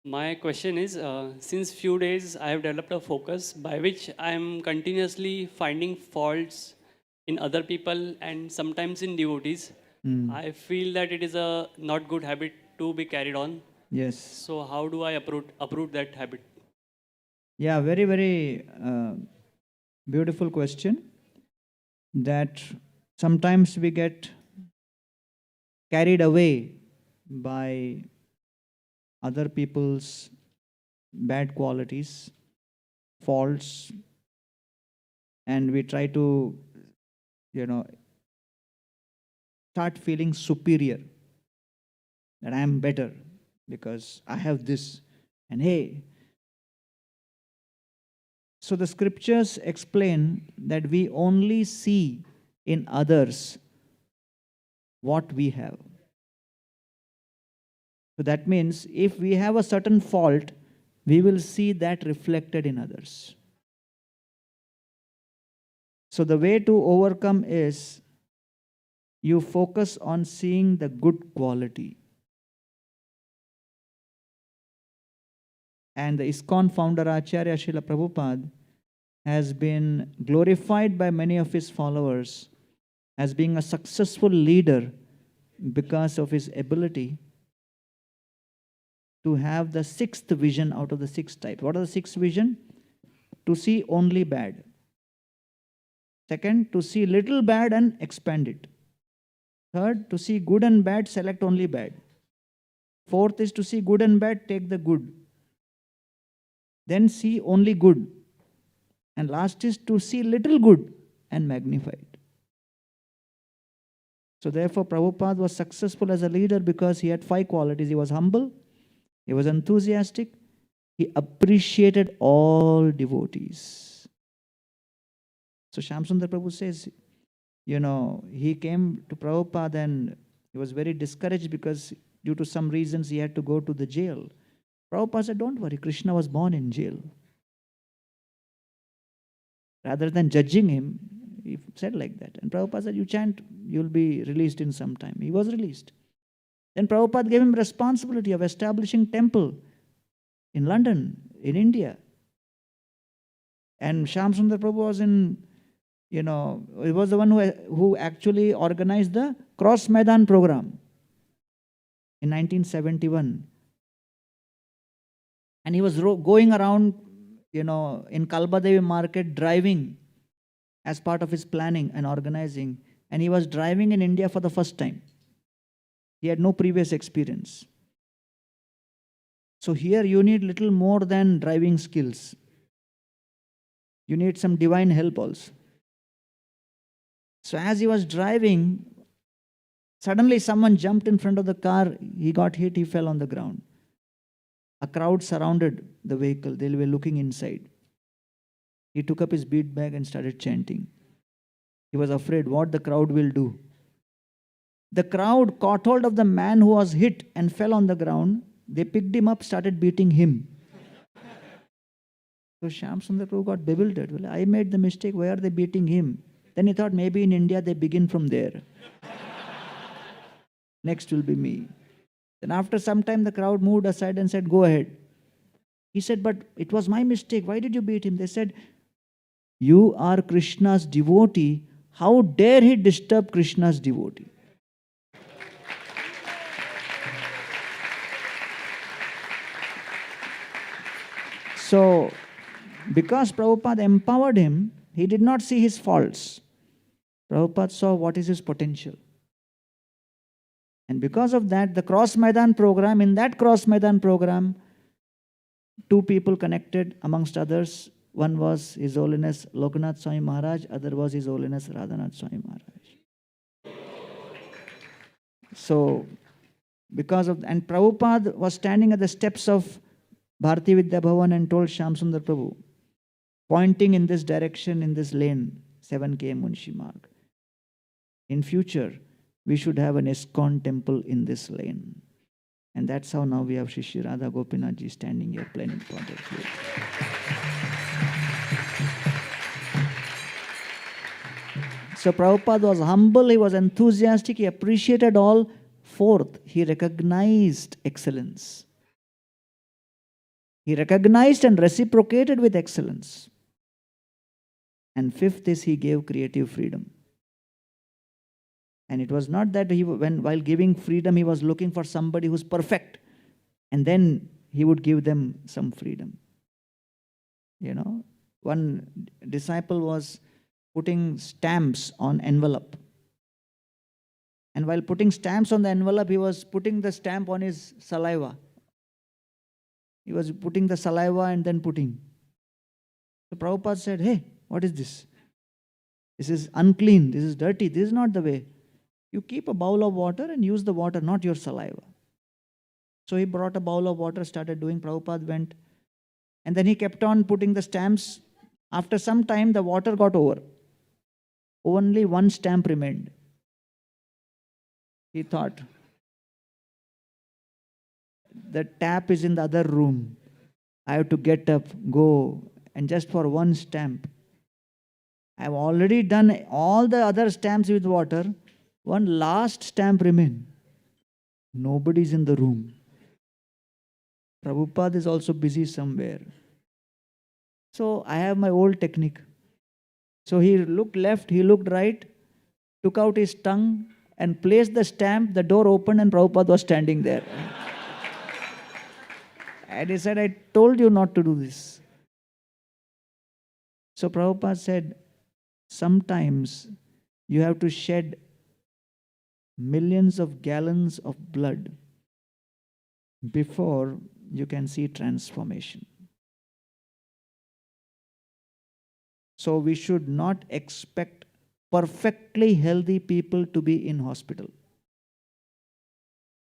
My question is, since few days I have developed a focus by which I am continuously finding faults in other people and sometimes in devotees. I feel that it is a not good habit to be carried on. Yes. So how do I uproot that habit? Yeah, very, very beautiful question. That sometimes we get carried away by other people's bad qualities, faults, and we try to, start feeling superior, that I am better because I have this, and hey. So the scriptures explain that we only see in others what we have. So that means if we have a certain fault, we will see that reflected in others. So the way to overcome is you focus on seeing the good quality. And the ISKCON founder Acharya Srila Prabhupada has been glorified by many of his followers as being a successful leader because of his ability to have the 6th vision out of the 6 types. What are the 6 vision? To see only bad. Second, to see little bad and expand it. Third, to see good and bad, select only bad. Fourth is to see good and bad, take the good. Then see only good. And last is to see little good and magnify it. So therefore, Prabhupada was successful as a leader because he had 5 qualities. He was humble, he was enthusiastic, he appreciated all devotees. So Shyamsundar Prabhu says, he came to Prabhupada and he was very discouraged because due to some reasons he had to go to the jail. Prabhupada said, don't worry, Krishna was born in jail. Rather than judging him, he said like that. And Prabhupada said, you chant, you'll be released in some time. He was released. Then Prabhupada gave him responsibility of establishing temple in London, in India. And Shyamsundar Prabhu was he was the one who actually organized the Cross Maidan program in 1971. And he was going around, in Kalbadevi market driving as part of his planning and organizing. And he was driving in India for the first time. He had no previous experience. So here you need little more than driving skills. You need some divine help also. So as he was driving, suddenly someone jumped in front of the car. He got hit, he fell on the ground. A crowd surrounded the vehicle. They were looking inside. He took up his bead bag and started chanting. He was afraid what the crowd will do. The crowd caught hold of the man who was hit and fell on the ground. They picked him up, started beating him. So Shyamsundar Prabhu got bewildered. Well, I made the mistake. Why are they beating him? Then he thought maybe in India they begin from there. Next will be me. Then after some time the crowd moved aside and said, go ahead. He said, but it was my mistake. Why did you beat him? They said, You are Krishna's devotee. How dare he disturb Krishna's devotee? So, because Prabhupada empowered him, he did not see his faults. Prabhupada saw what is his potential. And because of that, the Cross Maidan program, in that Cross Maidan program, two people connected amongst others. One was His Holiness Lokanath Swami Maharaj, other was His Holiness Radhanath Swami Maharaj. So, because of, and Prabhupada was standing at the steps of Bharati Vidya Bhavan and told Shyam Sundar Prabhu, pointing in this direction, in this lane, 7K Munshi Marg. In future, we should have an ISKCON temple in this lane. And that's how now we have Shri Radha Gopinath ji standing here playing important flute. So Prabhupada was humble, he was enthusiastic, he appreciated all. Fourth, he recognized excellence. He recognized and reciprocated with excellence. And fifth is he gave creative freedom. And it was not that while giving freedom, he was looking for somebody who's perfect. And then he would give them some freedom. You know, one disciple was putting stamps on envelope. And while putting stamps on the envelope, he was putting the stamp on his saliva. He was putting the saliva and then putting. So Prabhupada said, hey, what is this? This is unclean, this is dirty, this is not the way. You keep a bowl of water and use the water, not your saliva. So he brought a bowl of water, started doing. Prabhupada went. And then he kept on putting the stamps. After some time, the water got over. Only one stamp remained. He thought, the tap is in the other room. I have to get up, go, and just for one stamp. I have already done all the other stamps with water. One last stamp remains. Nobody is in the room. Prabhupada is also busy somewhere. So I have my old technique. So he looked left, he looked right, took out his tongue and placed the stamp. The door opened and Prabhupada was standing there. And he said, I told you not to do this. So Prabhupada said, sometimes you have to shed millions of gallons of blood before you can see transformation. So we should not expect perfectly healthy people to be in hospital.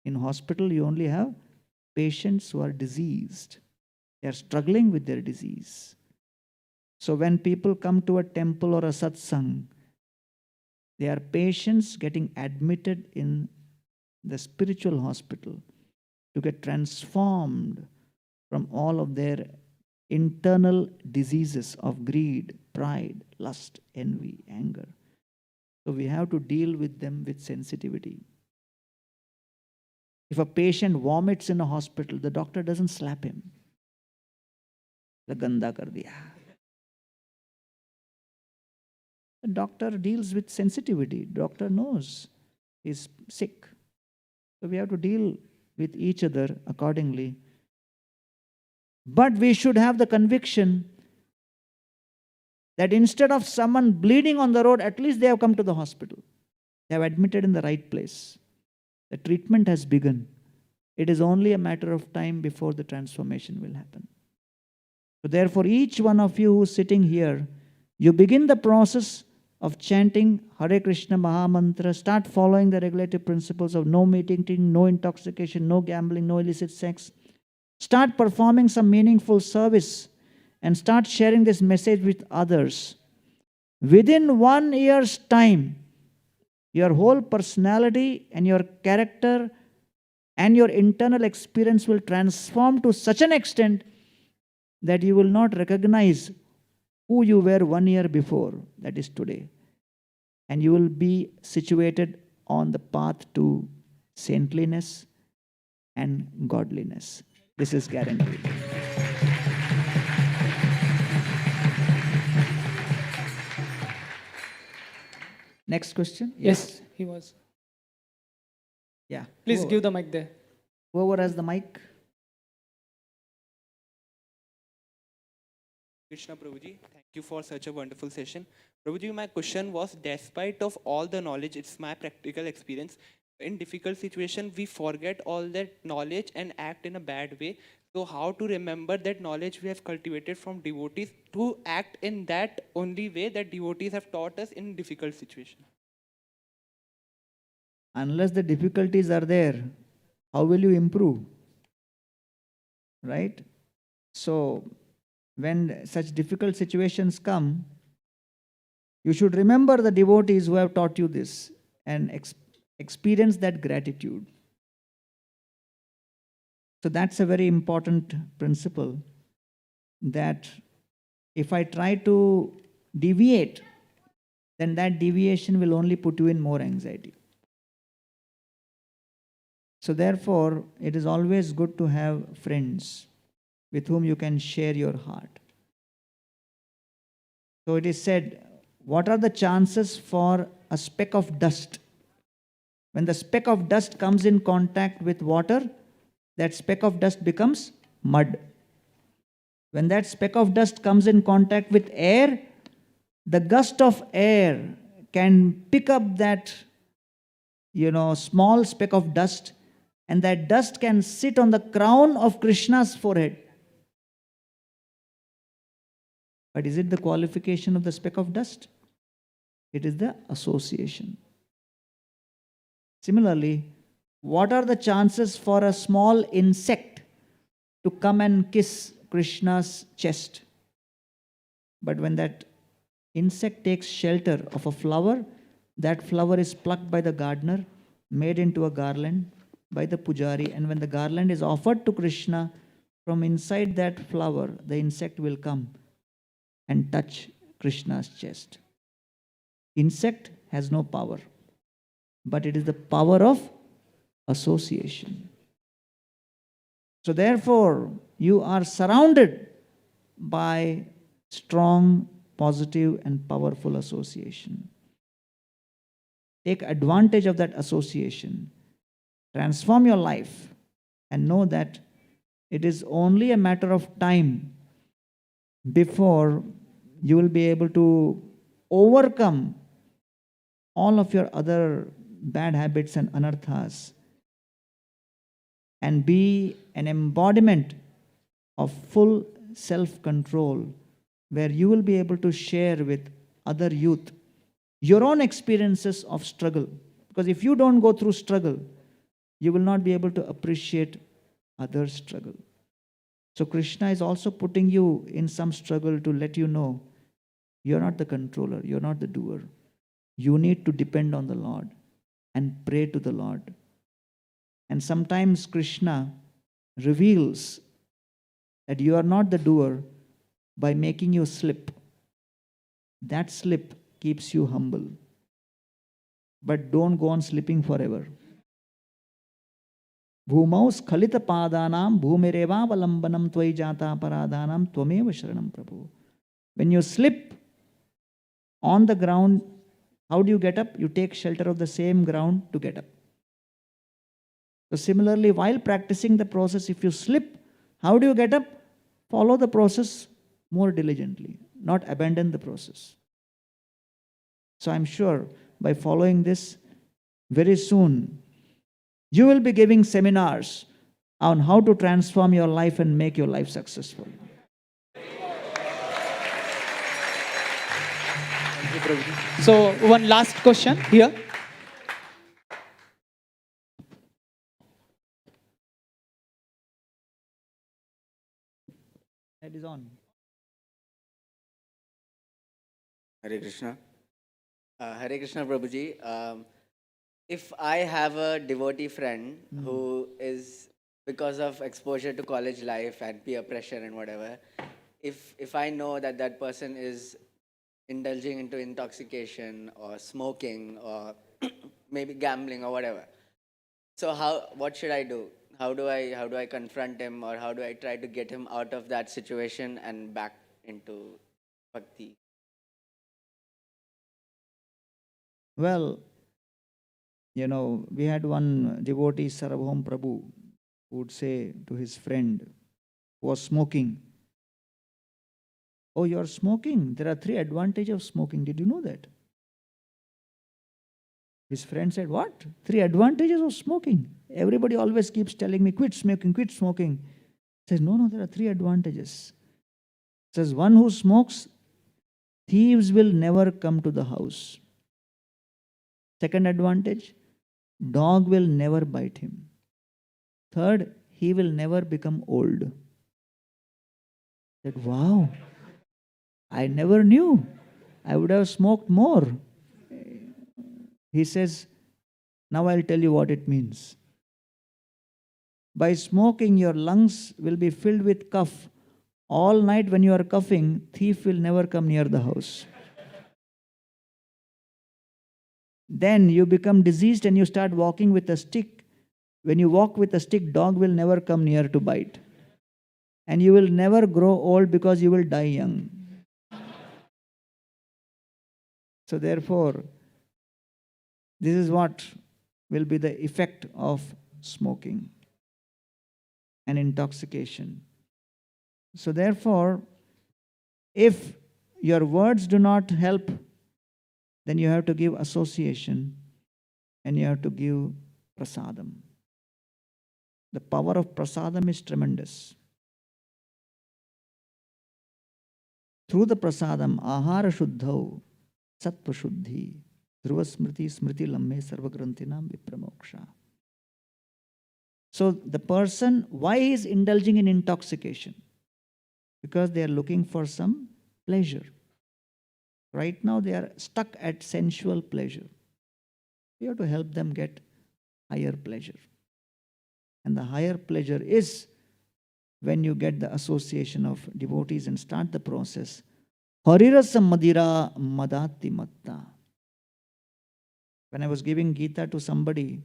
In hospital, you only have patients who are diseased. They are struggling with their disease. So when people come to a temple or a satsang, they are patients getting admitted in the spiritual hospital to get transformed from all of their internal diseases of greed, pride, lust, envy, anger. So we have to deal with them with sensitivity. If a patient vomits in a hospital, the doctor doesn't slap him. The ganda kar diya. The doctor deals with sensitivity. Doctor knows he's sick. So we have to deal with each other accordingly. But we should have the conviction that instead of someone bleeding on the road, at least they have come to the hospital. They have admitted in the right place. The treatment has begun. It is only a matter of time before the transformation will happen. So therefore, each one of you who is sitting here, you begin the process of chanting Hare Krishna Maha Mantra. Start following the regulative principles of no eating, no intoxication, no gambling, no illicit sex. Start performing some meaningful service and start sharing this message with others. Within 1 year's time, your whole personality and your character and your internal experience will transform to such an extent that you will not recognize who you were 1 year before, that is today. And you will be situated on the path to saintliness and godliness. This is guaranteed. Next question? Yes, he was. Yeah. Please Whoever, give the mic there. whoever has the mic. Krishna Prabhuji, thank you for such a wonderful session. Prabhuji, my question was, despite of all the knowledge, it's my practical experience, in difficult situation, we forget all that knowledge and act in a bad way. So how to remember that knowledge we have cultivated from devotees to act in that only way that devotees have taught us in difficult situation? Unless the difficulties are there, how will you improve? Right? So, when such difficult situations come, you should remember the devotees who have taught you this and experience that gratitude. So, that's a very important principle, that if I try to deviate, then that deviation will only put you in more anxiety. So, therefore, it is always good to have friends with whom you can share your heart. So, it is said, what are the chances for a speck of dust? When the speck of dust comes in contact with water, that speck of dust becomes mud. When that speck of dust comes in contact with air, the gust of air can pick up that small speck of dust, and that dust can sit on the crown of Krishna's forehead. But is it the qualification of the speck of dust? It is the association. Similarly, what are the chances for a small insect to come and kiss Krishna's chest? But when that insect takes shelter of a flower, that flower is plucked by the gardener, made into a garland by the pujari, and when the garland is offered to Krishna, from inside that flower, the insect will come and touch Krishna's chest. Insect has no power, but it is the power of association. So therefore, you are surrounded by strong, positive, and powerful association. Take advantage of that association. Transform your life and know that it is only a matter of time before you will be able to overcome all of your other bad habits and anarthas and be an embodiment of full self-control, where you will be able to share with other youth your own experiences of struggle. Because if you don't go through struggle, you will not be able to appreciate others' struggle. So Krishna is also putting you in some struggle to let you know you're not the controller, you're not the doer. You need to depend on the Lord and pray to the Lord. And sometimes Krishna reveals that you are not the doer by making you slip. That slip keeps you humble. But don't go on slipping forever. Bhumau skhalita padanam bhumireva valambanam tvai jata paradanam tvameva sharanam Prabhu. When you slip on the ground, how do you get up? You take shelter of the same ground to get up. So similarly, while practicing the process, if you slip, how do you get up? Follow the process more diligently, not abandon the process. So I'm sure by following this, very soon, you will be giving seminars on how to transform your life and make your life successful. Thank you, Prabhuji. So one last question here. That is on. Hare Krishna. Hare Krishna Prabhuji. If I have a devotee friend who is, because of exposure to college life and peer pressure and whatever, if I know that that person is indulging into intoxication or smoking or maybe gambling or whatever, so what should I do? How do I confront him, or how do I try to get him out of that situation and back into bhakti? Well, we had one devotee, Sarabhom Prabhu, who would say to his friend who was smoking, "Oh, you're smoking. There are 3 advantages of smoking. Did you know that?" His friend said, "What? 3 advantages of smoking? Everybody always keeps telling me, quit smoking, quit smoking." He says, no, there are 3 advantages. He says, one who smokes, thieves will never come to the house. Second advantage, dog will never bite him. Third, he will never become old. I said, wow, I never knew. I would have smoked more. He says, now I'll tell you what it means. By smoking, your lungs will be filled with cough. All night when you are coughing, thief will never come near the house. Then you become diseased and you start walking with a stick. When you walk with a stick, dog will never come near to bite. And you will never grow old because you will die young. So therefore, this is what will be the effect of smoking and intoxication. So therefore, if your words do not help, then you have to give association and you have to give prasadam. The power of prasadam is tremendous. Through the prasadam, ahara shuddhau, sattva shuddhi, dhruva smriti smriti lamme sarvagrantinam vipramoksha. So the person, why he is indulging in intoxication? Because they are looking for some pleasure. Right now they are stuck at sensual pleasure. We have to help them get higher pleasure. And the higher pleasure is when you get the association of devotees and start the process. Harirasa madira madati matta. When I was giving Gita to somebody,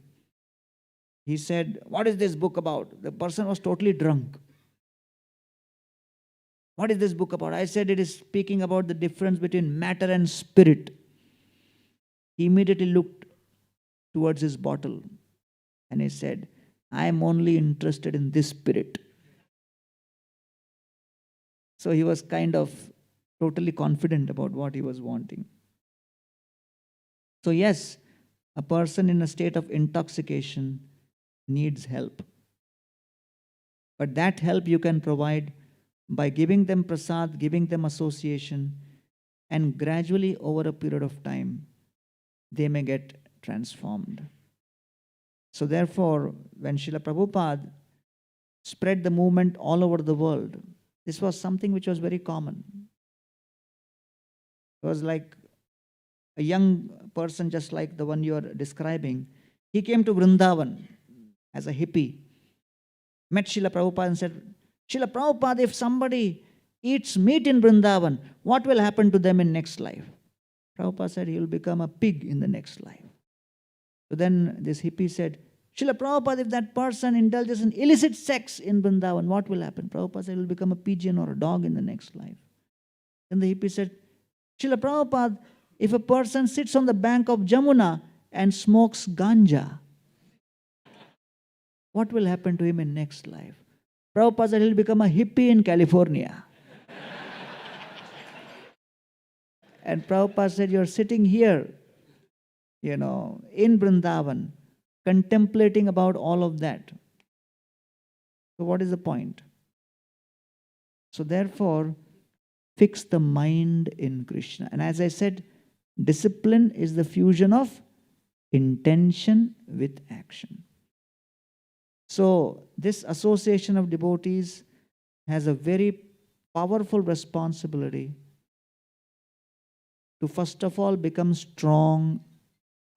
he said, what is this book about? The person was totally drunk. What is this book about? I said, it is speaking about the difference between matter and spirit. He immediately looked towards his bottle and he said, I am only interested in this spirit. So he was kind of totally confident about what he was wanting. So yes, a person in a state of intoxication needs help. But that help you can provide by giving them prasad, giving them association, and gradually over a period of time, they may get transformed. So therefore, when Srila Prabhupada spread the movement all over the world, this was something which was very common. It was like a young person, just like the one you are describing. He came to Vrindavan as a hippie, met Srila Prabhupada and said, Srila Prabhupada, if somebody eats meat in Vrindavan, what will happen to them in next life? Prabhupada said, he will become a pig in the next life. So then this hippie said, Srila Prabhupada, if that person indulges in illicit sex in Vrindavan, what will happen? Prabhupada said, he will become a pigeon or a dog in the next life. Then the hippie said, Srila Prabhupada, if a person sits on the bank of Jamuna and smokes ganja, what will happen to him in next life? Prabhupada said, he'll become a hippie in California. And Prabhupada said, you're sitting here, in Vrindavan, contemplating about all of that. So what is the point? So therefore, fix the mind in Krishna. And as I said, discipline is the fusion of intention with action. So this association of devotees has a very powerful responsibility to first of all become strong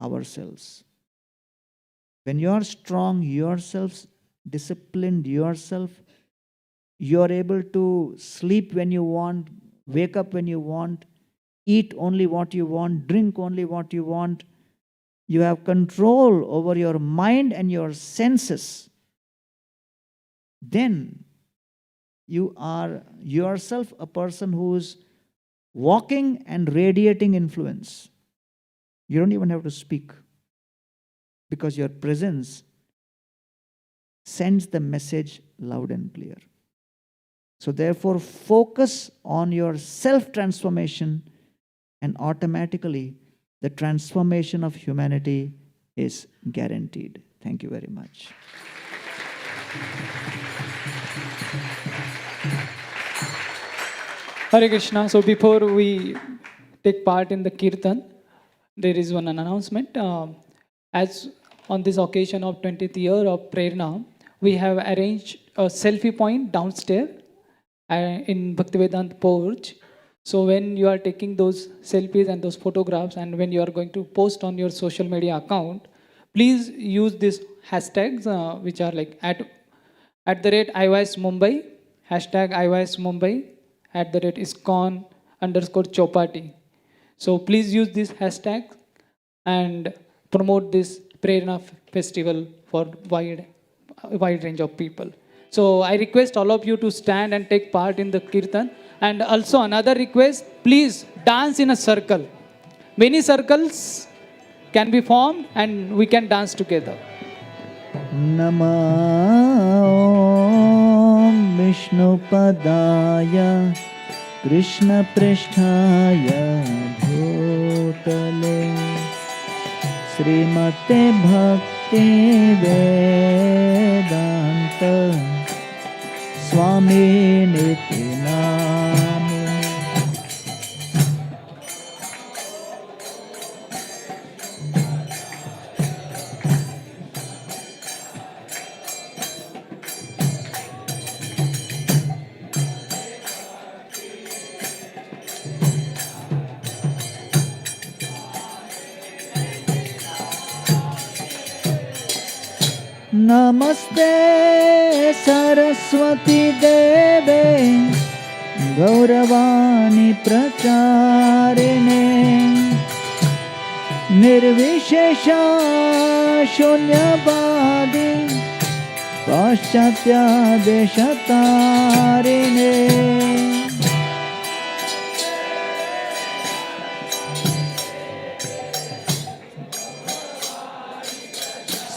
ourselves. When you are strong yourselves, disciplined yourself, you are able to sleep when you want, wake up when you want, eat only what you want, drink only what you want. You have control over your mind and your senses. Then you are yourself a person who is walking and radiating influence. You don't even have to speak, because your presence sends the message loud and clear. So therefore, focus on your self-transformation, and automatically the transformation of humanity is guaranteed. Thank you very much. Hare Krishna. So before we take part in the kirtan, there is one announcement. As on this occasion of 20th year of Prerna, we have arranged a selfie point downstairs in Bhaktivedanta porch. So when you are taking those selfies and those photographs, and when you are going to post on your social media account, please use these hashtags, which are like at the rate IYS Mumbai, hashtag IYS Mumbai, at the rate ISKCON_Chowpatty. So please use this hashtag and promote this Prerna festival for wide range of people. So I request all of you to stand and take part in the kirtan. And also another request, please dance in a circle. Many circles can be formed and we can dance together. Namah Vishnu Padaya Krishna Pristhaya Bhutale Srimate Bhakti Vedanta Swami Nitinamine. Namaste Saraswati Deve Gauravani Pracharine Nirvishesha Shunyavadi Paschatya Deshatarine.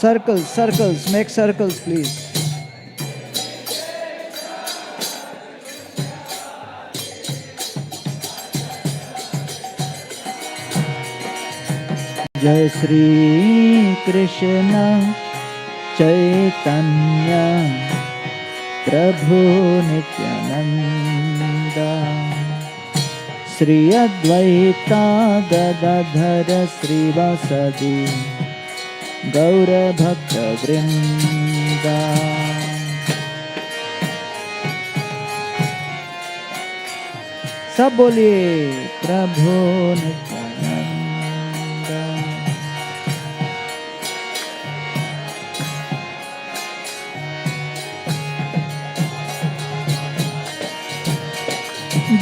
Circles, circles, make circles, please. Jai Shri Krishna Chaitanya Prabhu Nityananda Sri Advaita Gadadhara Srivasadi Gaura Bhakta Vrinda. सब बोलिए प्रभु नित्यानंद।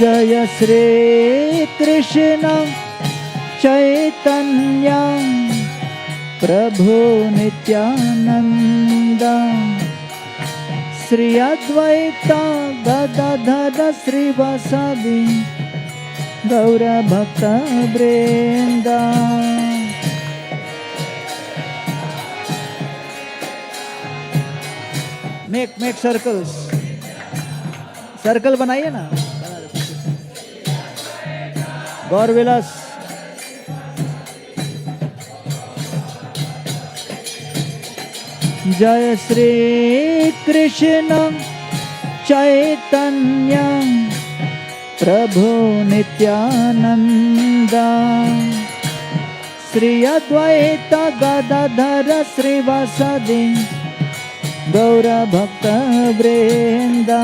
जय श्री कृष्ण चैतन्य प्रभु नित्यानंद श्री अद्वैता गदाधर श्रीवासादि गौर भक्त वृंदा। Make circles, circle बनाइए ना। गौर विलास जय श्री कृष्ण चैतन्य प्रभु नित्यानंद श्री अद्वैत गदाधर श्रीवासादि गौर भक्त वृंदा।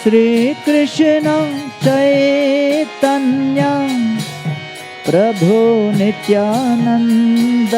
श्री कृष्ण चैतन्य प्रभु नित्यानंद